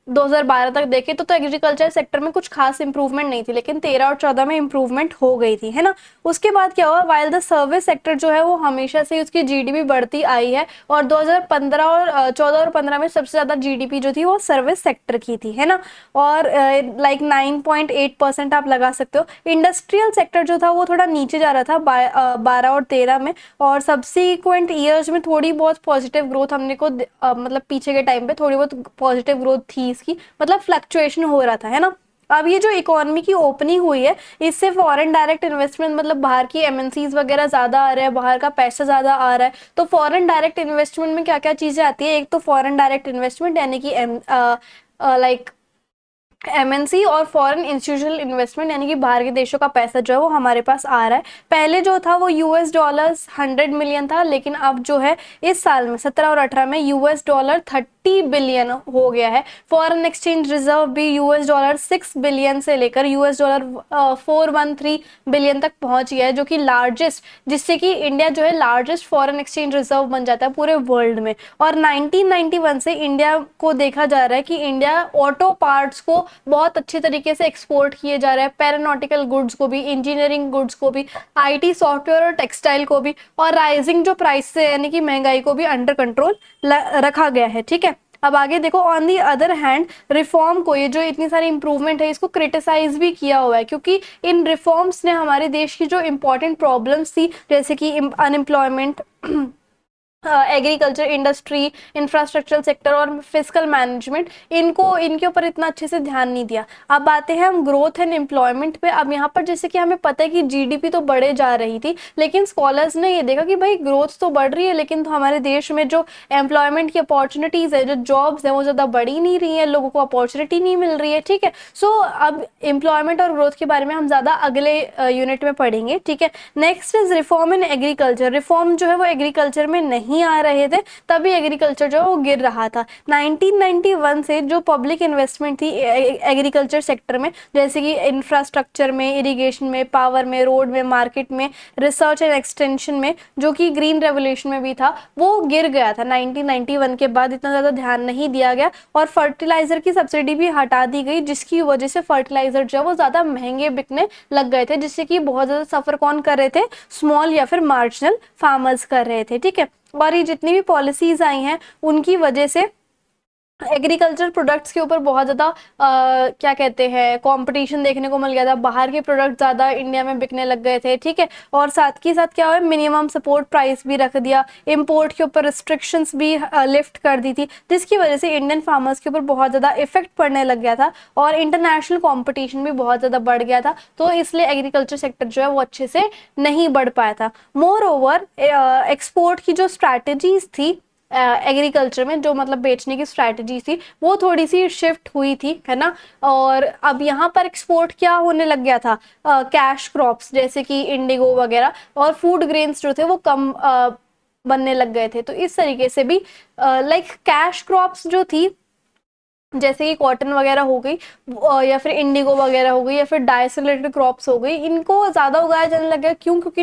2012 तक देखे तो एग्रीकल्चर सेक्टर में कुछ खास इंप्रूवमेंट नहीं थी, लेकिन 13 और 14 में इंप्रूवमेंट हो गई थी, है ना। उसके बाद क्या हुआ, वाइल द सर्विस सेक्टर जो है वो हमेशा से उसकी GDP बढ़ती आई है, और 2015 और 14 और 15 में सबसे ज्यादा GDP जो थी वो सर्विस सेक्टर की थी, है ना। और लाइक 9.8% आप लगा सकते हो। इंडस्ट्रियल सेक्टर जो था वो थोड़ा नीचे जा रहा था 12 और 13 में, और सब्सिक्वेंट ईयर्स में थोड़ी बहुत पॉजिटिव ग्रोथ हमने को मतलब पीछे के टाइम पे थोड़ी बहुत पॉजिटिव ग्रोथ थी इसकी, मतलब फ्लक्चुएशन हो रहा था, है ना। अब ये जो इकोनॉमी की ओपनिंग हुई है, इससे फॉरेन डायरेक्ट इन्वेस्टमेंट, मतलब बाहर की MNCs वगैरह ज्यादा आ रहे हैं, बाहर का पैसा ज्यादा आ रहा है। तो फॉरेन डायरेक्ट इन्वेस्टमेंट में क्या क्या चीजें आती है? एक तो फॉरेन डायरेक्ट इन्वेस्टमेंट यानी कि लाइक MNC, और फॉरेन इंस्टीट्यूशनल इन्वेस्टमेंट यानी कि बाहर के देशों का पैसा जो है वो हमारे पास आ रहा है। पहले जो था वो $100 100 मिलियन था, लेकिन अब जो है इस साल में 17 और 18 में $30 बिलियन हो गया है। फॉरेन एक्सचेंज रिजर्व भी $6 बिलियन से लेकर $413 बिलियन तक पहुंच गया है, जो कि लार्जेस्ट, जिससे कि इंडिया जो है लार्जेस्ट फॉरेन एक्सचेंज रिजर्व बन जाता है पूरे वर्ल्ड में। और 1991 से इंडिया को देखा जा रहा है कि इंडिया ऑटो पार्ट्स को बहुत अच्छे तरीके से एक्सपोर्ट किए जा रहा है, पैरानॉटिकल गुड्स को भी, इंजीनियरिंग गुड्स को भी, IT सॉफ्टवेयर और टेक्सटाइल को भी, और राइजिंग जो प्राइस है यानी कि महंगाई को भी अंडर कंट्रोल रखा गया है, ठीक है। अब आगे देखो, on the other hand reform को, ये जो इतनी सारी इंप्रूवमेंट है इसको क्रिटिसाइज भी किया हुआ है, क्योंकि इन रिफॉर्म्स ने हमारे देश की जो इंपॉर्टेंट प्रॉब्लम्स थी, जैसे कि unemployment, agriculture, industry, infrastructural sector और फिजिकल मैनेजमेंट, इनके ऊपर इतना अच्छे से ध्यान नहीं दिया। अब आते हैं हम ग्रोथ एंड एम्प्लॉयमेंट पे। अब यहाँ पर जैसे कि हमें पता है कि GDP तो बढ़े जा रही थी, लेकिन स्कॉलर्स ने ये देखा कि भाई ग्रोथ तो बढ़ रही है, लेकिन तो हमारे देश में जो एम्प्लॉयमेंट की अपॉर्चुनिटीज है, जो जॉब्स है वो ज्यादा बढ़ी नहीं रही है, लोगों को अपॉर्चुनिटी नहीं मिल रही है, ठीक है। अब एम्प्लॉयमेंट और ग्रोथ के बारे में हम ज्यादा अगले यूनिट में पढ़ेंगे, ठीक है। Next is reform in agriculture. Reform जो है वो एग्रीकल्चर में नहीं आ रहे थे, तभी एग्रीकल्चर जो है वो गिर रहा था। 1991 से जो पब्लिक इन्वेस्टमेंट थी एग्रीकल्चर सेक्टर में, जैसे कि इंफ्रास्ट्रक्चर में, इरिगेशन में, पावर में, रोड में, मार्केट में, रिसर्च एंड एक्सटेंशन में, जो कि ग्रीन रेवोल्यूशन में भी था, वो गिर गया था। 1991 के बाद इतना ज्यादा ध्यान नहीं दिया गया, और फर्टिलाइजर की सब्सिडी भी हटा दी गई, जिसकी वजह से फर्टिलाइजर जो है वो ज्यादा महंगे बिकने लग गए थे, जिससे कि बहुत ज्यादा सफर कौन कर रहे थे? स्मॉल या फिर मार्जिनल फार्मर्स कर रहे थे, ठीक है। और ये जितनी भी पॉलिसीज आई हैं उनकी वजह से एग्रीकल्चर प्रोडक्ट्स के ऊपर बहुत ज़्यादा क्या कहते हैं कंपटीशन देखने को मिल गया था, बाहर के प्रोडक्ट ज़्यादा इंडिया में बिकने लग गए थे, ठीक है। और साथ के साथ क्या हुआ, मिनिमम सपोर्ट प्राइस भी रख दिया, इंपोर्ट के ऊपर रिस्ट्रिक्शंस भी लिफ्ट कर दी थी, जिसकी वजह से इंडियन फार्मर्स के ऊपर बहुत ज़्यादा इफेक्ट पड़ने लग गया था और इंटरनेशनल कॉम्पिटिशन भी बहुत ज़्यादा बढ़ गया था। तो इसलिए एग्रीकल्चर सेक्टर जो है वो अच्छे से नहीं बढ़ पाया था। मोर ओवर एक्सपोर्ट की जो स्ट्रैटेजीज थी एग्रीकल्चर में, जो मतलब बेचने की स्ट्रैटेजी थी, वो थोड़ी सी शिफ्ट हुई थी, है ना। और अब यहाँ पर एक्सपोर्ट क्या होने लग गया था, कैश क्रॉप्स जैसे कि इंडिगो वगैरह और फूड ग्रेन्स जो थे वो कम बनने लग गए थे। तो इस तरीके से भी लाइक कैश क्रॉप्स जो थी, जैसे कि कॉटन वगैरह हो गई या फिर इंडिगो वगैरह हो गई या फिर डाई से रिलेटेड क्रॉप्स हो गई, इनको ज्यादा उगाया जाने लगा। क्यों? क्योंकि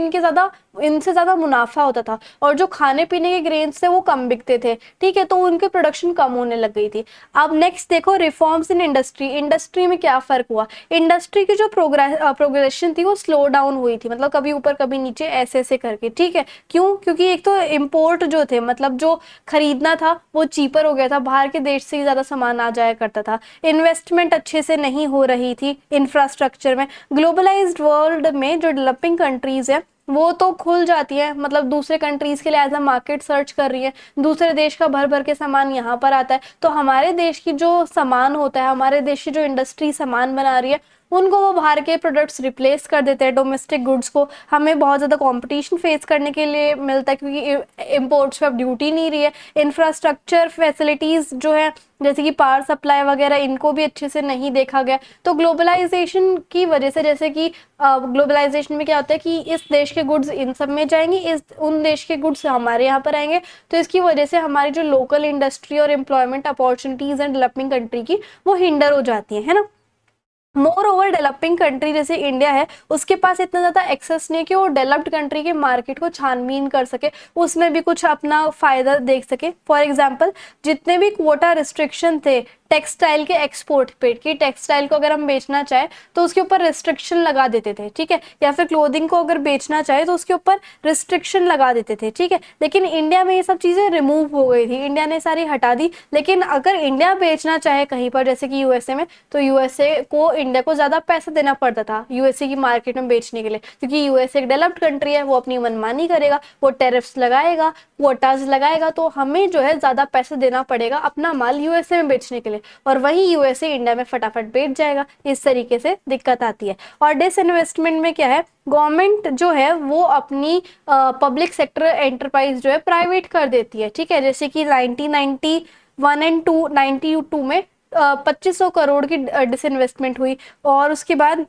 इनसे ज्यादा मुनाफा होता था और जो खाने पीने के ग्रेन्स थे वो कम बिकते थे, ठीक है। तो उनकी प्रोडक्शन कम होने लग गई थी। अब नेक्स्ट देखो, रिफॉर्म्स इन इंडस्ट्री। इंडस्ट्री में क्या फर्क हुआ, इंडस्ट्री की जो प्रोग्रेशन थी वो स्लो डाउन हुई थी, मतलब कभी ऊपर कभी नीचे ऐसे ऐसे करके, ठीक है। क्यों? क्योंकि एक तो इम्पोर्ट जो थे, मतलब जो खरीदना था वो चीपर हो गया था, बाहर के देश से ही ज्यादा सामान आ जाया करता था, इन्वेस्टमेंट अच्छे से नहीं हो रही थी इंफ्रास्ट्रक्चर में। ग्लोबलाइज्ड वर्ल्ड में जो डेवलपिंग कंट्रीज है वो तो खुल जाती है, मतलब दूसरे कंट्रीज के लिए एज अ मार्केट सर्च कर रही है, दूसरे देश का भर भर के सामान यहाँ पर आता है। तो हमारे देश की जो सामान होता है, हमारे देश की जो इंडस्ट्री सामान बना रही है, उनको वो बाहर के प्रोडक्ट्स रिप्लेस कर देते हैं, डोमेस्टिक गुड्स को। हमें बहुत ज़्यादा कंपटीशन फेस करने के लिए मिलता है क्योंकि इम्पोर्ट्स पे अब ड्यूटी नहीं रही है। इंफ्रास्ट्रक्चर फैसिलिटीज़ जो है जैसे कि पावर सप्लाई वगैरह, इनको भी अच्छे से नहीं देखा गया। तो ग्लोबलाइजेशन की वजह से, जैसे कि ग्लोबलाइजेशन में क्या होता है कि इस देश के गुड्स इन सब में जाएंगी, इस उन देश के गुड्स हमारे यहाँ पर आएंगे, तो इसकी वजह से हमारी जो लोकल इंडस्ट्री और employment opportunities and developing country की वो हिंडर हो जाती है ना। मोर ओवर डेवलपिंग कंट्री जैसे इंडिया है, उसके पास इतना ज्यादा एक्सेस नहीं है कि वो डेवलप्ड कंट्री के मार्केट को छानबीन कर सके, उसमें भी कुछ अपना फायदा देख सके। फॉर एग्जाम्पल, जितने भी क्वोटा रिस्ट्रिक्शन थे टेक्सटाइल के एक्सपोर्ट पे, कि टेक्सटाइल को अगर हम बेचना चाहे तो उसके ऊपर रिस्ट्रिक्शन लगा देते थे, ठीक है, या फिर क्लोथिंग को अगर बेचना चाहे तो उसके ऊपर रिस्ट्रिक्शन लगा देते थे, ठीक है। लेकिन इंडिया में ये सब चीजें रिमूव हो गई थी, इंडिया ने सारी हटा दी। लेकिन अगर इंडिया बेचना चाहे कहीं पर, जैसे कि यूएसए में, तो यूएसए को इंडिया को ज्यादा पैसा देना पड़ता था यूएसए की मार्केट में बेचने के लिए, क्योंकि यूएसए एक डेवलप्ड कंट्री है, वो अपनी मनमानी करेगा, वो टेरिफ्स लगाएगा, क्वोटाज लगाएगा, तो हमें जो है ज्यादा पैसा देना पड़ेगा अपना माल यूएसए में बेचने के लिए, और वही यूएसए इंडिया में फटाफट बेच जाएगा। इस तरीके से दिक्कत आती है। और डिसइन्वेस्टमेंट में क्या है, गवर्नमेंट जो है वो अपनी पब्लिक सेक्टर एंटरप्राइज जो है प्राइवेट कर देती है, ठीक है। जैसे कि 1991 एंड 92 में 2500 करोड़ की डिसइन्वेस्टमेंट हुई, और उसके बाद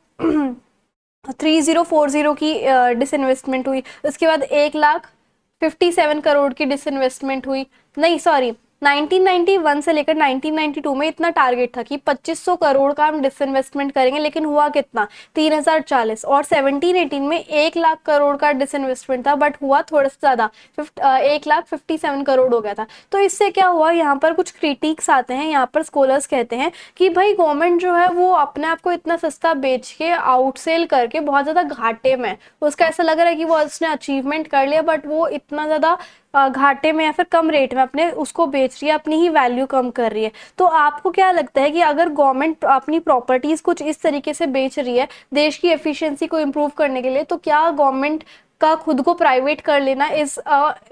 3040 की डिसइन्वेस्टमेंट हुई, उसके बाद 1,57,000 की डिसइन्वेस्टमेंट हुई। नहीं सॉरी, 1991 से लेकर 1992 में इतना टारगेट था कि 2500 करोड़ का हम डिसइन्वेस्टमेंट करेंगे, लेकिन हुआ कितना, 3040। और 17-18 में 1,00,000 करोड़ का डिसइन्वेस्टमेंट था, बट हुआ थोड़ा सा ज्यादा, 1,57,000 करोड़ हो गया था। तो इससे क्या हुआ, यहाँ पर कुछ क्रिटिक्स आते हैं, यहाँ पर स्कॉलर्स कहते हैं कि भाई गवर्नमेंट जो है वो अपने आप को इतना सस्ता बेच के आउटसेल करके बहुत ज्यादा घाटे में, उसका ऐसा लग रहा है कि वो उसने अचीवमेंट कर लिया, बट वो इतना ज्यादा घाटे में या फिर कम रेट में अपने उसको बेच रही है, अपनी ही वैल्यू कम कर रही है। तो आपको क्या लगता है कि अगर गवर्नमेंट अपनी प्रॉपर्टीज कुछ इस तरीके से बेच रही है देश की एफिशिएंसी को इम्प्रूव करने के लिए, तो क्या गवर्नमेंट का खुद को प्राइवेट कर लेना इज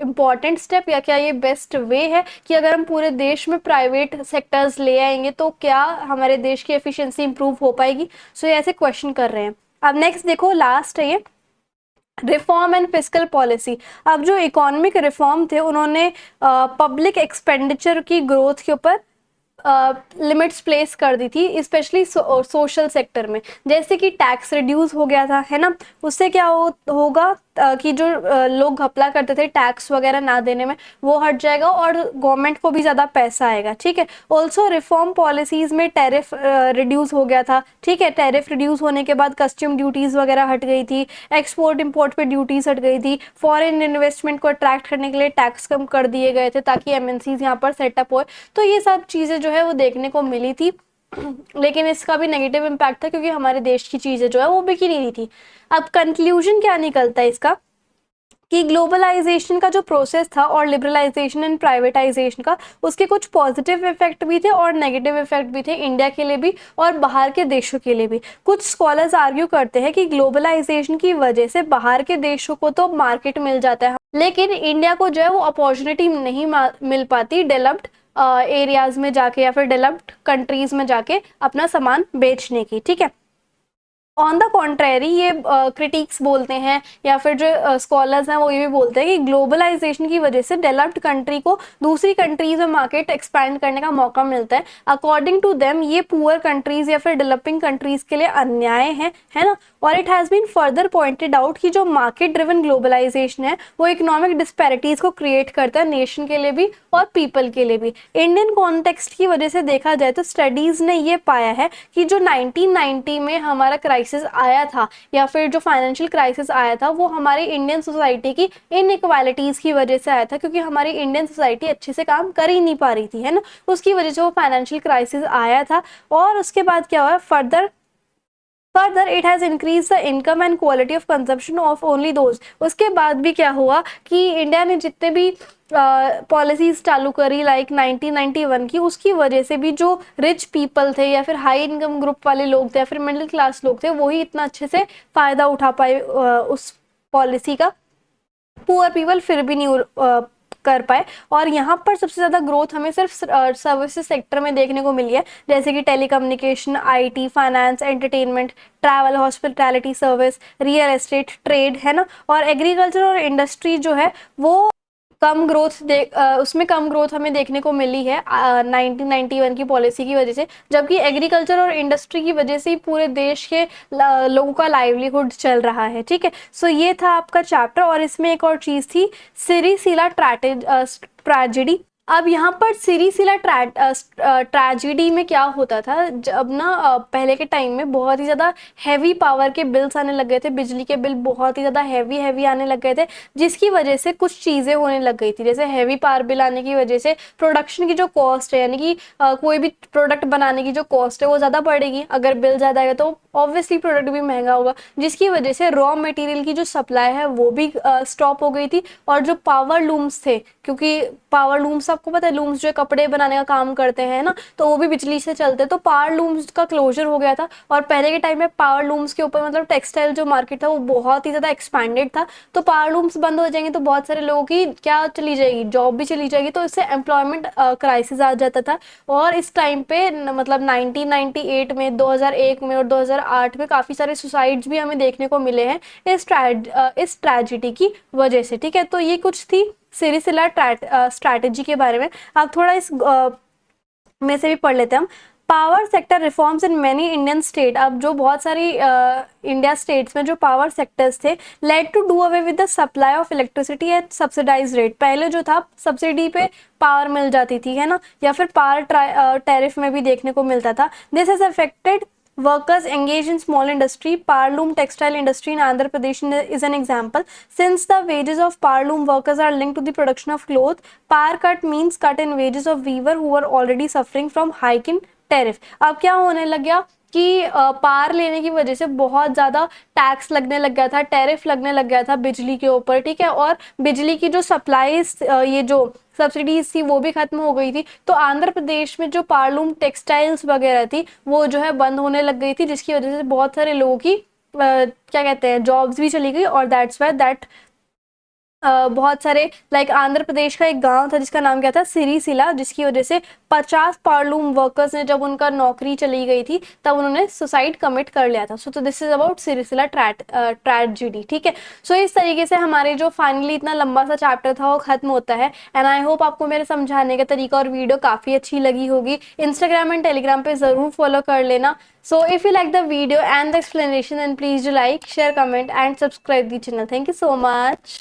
इम्पॉर्टेंट स्टेप, या क्या ये बेस्ट वे है कि अगर हम पूरे देश में प्राइवेट सेक्टर्स ले आएंगे तो क्या हमारे देश की एफिशिएंसी इंप्रूव हो पाएगी? सो ये ऐसे क्वेश्चन कर रहे हैं। अब नेक्स्ट देखो, लास्ट है ये, रिफॉर्म एंड फिस्कल पॉलिसी। अब जो इकोनॉमिक रिफॉर्म थे उन्होंने पब्लिक एक्सपेंडिचर की ग्रोथ के ऊपर लिमिट्स प्लेस कर दी थी, स्पेशली सोशल सेक्टर में। जैसे कि टैक्स रिड्यूस हो गया था, है ना, उससे क्या होगा कि जो लोग घपला करते थे टैक्स वगैरह ना देने में, वो हट जाएगा और गवर्नमेंट को भी ज़्यादा पैसा आएगा, ठीक है। ऑल्सो रिफॉर्म पॉलिसीज में टैरिफ रिड्यूस हो गया था, ठीक है। टैरिफ रिड्यूस होने के बाद कस्टम ड्यूटीज़ वगैरह हट गई थी, एक्सपोर्ट इम्पोर्ट पे ड्यूटीज़ हट गई थी, फॉरेन इन्वेस्टमेंट को अट्रैक्ट करने के लिए टैक्स कम कर दिए गए थे ताकि एमएनसीज यहाँ पर सेटअप हो। तो ये सब चीज़ें जो है वो देखने को मिली थी, लेकिन इसका भी नेगेटिव इम्पैक्ट था क्योंकि हमारे देश की चीज़ें जो है वो बिकी नहीं रही थी। अब कंक्लूजन क्या निकलता है इसका, कि ग्लोबलाइजेशन का जो प्रोसेस था और लिबरलाइजेशन एंड प्राइवेटाइजेशन का, उसके कुछ पॉजिटिव इफेक्ट भी थे और नेगेटिव इफेक्ट भी थे, इंडिया के लिए भी और बाहर के देशों के लिए भी। कुछ स्कॉलर्स आर्ग्यू करते हैं कि ग्लोबलाइजेशन की वजह से बाहर के देशों को तो मार्केट मिल जाता है, लेकिन इंडिया को जो है वो अपॉर्चुनिटी नहीं मिल पाती डेवलप्ड एरियाज में जाके या फिर डेवलप्ड कंट्रीज में जाके अपना सामान बेचने की। ठीक है, ऑन द कॉन्ट्रेरी ये क्रिटिक्स बोलते हैं या फिर जो स्कॉलर्स हैं वो ये भी बोलते हैं कि ग्लोबलाइजेशन की वजह से डेवलप्ड कंट्री को दूसरी कंट्रीज में मार्केट एक्सपैंड करने का मौका मिलता है। अकॉर्डिंग टू देम ये पुअर कंट्रीज या फिर डेवलपिंग कंट्रीज के लिए अन्याय है ना। और it has been further pointed out कि जो मार्केट ड्रिवन ग्लोबलाइजेशन है वो इकोनॉमिक डिस्पैरिटीज को क्रिएट करता है, नेशन के लिए भी और पीपल के लिए भी। इंडियन कॉन्टेक्स्ट की वजह से देखा जाए तो स्टडीज ने ये पाया है कि जो 1990 में हमारा क्राइसिस आया था या फिर जो फाइनेंशियल क्राइसिस आया था वो हमारी इंडियन सोसाइटी की इनइक्वालिटीज की वजह से आया था, क्योंकि हमारी इंडियन सोसाइटी अच्छे से काम कर ही नहीं पा रही थी, है ना। उसकी वजह से वो फाइनेंशियल क्राइसिस आया था। और उसके बाद क्या हुआ, further it has increase the income and quality of consumption of only those. उसके बाद भी क्या हुआ कि इंडिया ने जितने भी पॉलिसीज चालू करी लाइक 1991 की, उसकी वजह से भी जो रिच पीपल थे या फिर हाई इनकम ग्रुप वाले लोग थे या फिर मिडिल क्लास लोग थे वही इतना अच्छे से फ़ायदा उठा पाए उस पॉलिसी का। पुअर पीपल फिर भी नहीं कर पाए। और यहाँ पर सबसे ज़्यादा ग्रोथ हमें सिर्फ सर्विसेज सेक्टर में देखने को मिली है, जैसे कि telecommunication, IT, finance, entertainment, travel, hospitality service, real estate, trade, है ना। और एग्रीकल्चर और इंडस्ट्री जो है वो कम ग्रोथ उसमें कम ग्रोथ हमें देखने को मिली है 1991 की पॉलिसी की वजह से, जबकि एग्रीकल्चर और इंडस्ट्री की वजह से ही पूरे देश के लोगों का लाइवलीहुड चल रहा है। ठीक है, सो ये था आपका चैप्टर। और इसमें एक और चीज़ थी, सिरिसिला ट्रेजेडी। अब यहाँ पर सिरिसिला ट्रेजेडी में क्या होता था, जब ना पहले के टाइम में बहुत ही ज़्यादा हैवी पावर के बिल्स आने लग गए थे, बिजली के बिल बहुत ही ज़्यादा हैवी आने लग गए थे, जिसकी वजह से कुछ चीज़ें होने लग गई थी। जैसे हैवी पावर बिल आने की वजह से प्रोडक्शन की जो कॉस्ट है, यानी कि कोई भी प्रोडक्ट बनाने की जो कॉस्ट है वो ज़्यादा बढ़ेगी। अगर बिल ज़्यादा आएगा तो ऑब्वियसली प्रोडक्ट भी महंगा होगा, जिसकी वजह से रॉ मटेरियल की जो सप्लाई है वो भी स्टॉप हो गई थी। और जो पावर लूम्स थे, क्योंकि पावर लूम्स आपको पता है, लूम्स जो कपड़े बनाने का काम करते हैं ना, तो वो भी बिजली से चलते हैं, तो पावर लूम्स का क्लोजर हो गया था। और पहले के टाइम में पावर लूम्स के ऊपर मतलब टेक्सटाइल जो मार्केट था वो बहुत ही ज़्यादा एक्सपैंडेड था, तो पावर लूम्स बंद हो जाएंगे तो बहुत सारे लोगों की क्या चली जाएगी, जॉब भी चली जाएगी, तो इससे एम्प्लॉयमेंट क्राइसिस आ जाता था। और इस टाइम पे मतलब 1998 में, 2001 में और 2008 में काफ़ी सारे सुसाइड्स भी हमें देखने को मिले हैं इस ट्रेजिडी की वजह से। ठीक है, तो ये कुछ थी सिरिसिला स्ट्रैटेजी के बारे में। आप थोड़ा इस में से भी पढ़ लेते हैं हम। Power sector reforms in many Indian state. अब जो बहुत सारी इंडिया स्टेट्स में जो पावर सेक्टर्स थे, led to do away with the supply of electricity at subsidise rate. पहले जो था सब्सिडी पे पावर मिल जाती थी, है ना, या फिर पावर टैरिफ में भी देखने को मिलता था। This has affected workers engaged in small industry. Powerloom textile industry in Andhra Pradesh is an example. Since the wages of powerloom workers are linked to the production of cloth, power cut means cut in wages of weaver who were already suffering from hike in tariff. अब क्या होने लग गया कि पार लेने की वजह से बहुत ज़्यादा टैक्स लगने लग गया था, टैरिफ लगने लग गया था बिजली के ऊपर। ठीक है, और बिजली की जो सप्लाईज, ये जो सब्सिडीज थी वो भी खत्म हो गई थी, तो आंध्र प्रदेश में जो पावरलूम टेक्सटाइल्स वगैरह थी वो जो है बंद होने लग गई थी, जिसकी वजह से बहुत सारे लोगों की क्या कहते हैं, जॉब्स भी चली गई। और दैट्स वाई दैट बहुत सारे लाइक आंध्र प्रदेश का एक गांव था जिसका नाम क्या था, सिरिसिला, जिसकी वजह से 50 पावरलूम वर्कर्स ने, जब उनका नौकरी चली गई थी तब उन्होंने सुसाइड कमिट कर लिया था। सो तो दिस इज अबाउट सिरिसिला ट्रेजेडी। ठीक है, सो इस तरीके से हमारे जो फाइनली इतना लंबा सा चैप्टर था वो खत्म होता है। एंड आई होप आपको मेरे समझाने का तरीका और वीडियो काफ़ी अच्छी लगी होगी। इंस्टाग्राम एंड टेलीग्राम पे ज़रूर फॉलो कर लेना। So if you like the video and the explanation, then please do like, share, comment and subscribe the channel. Thank you so much.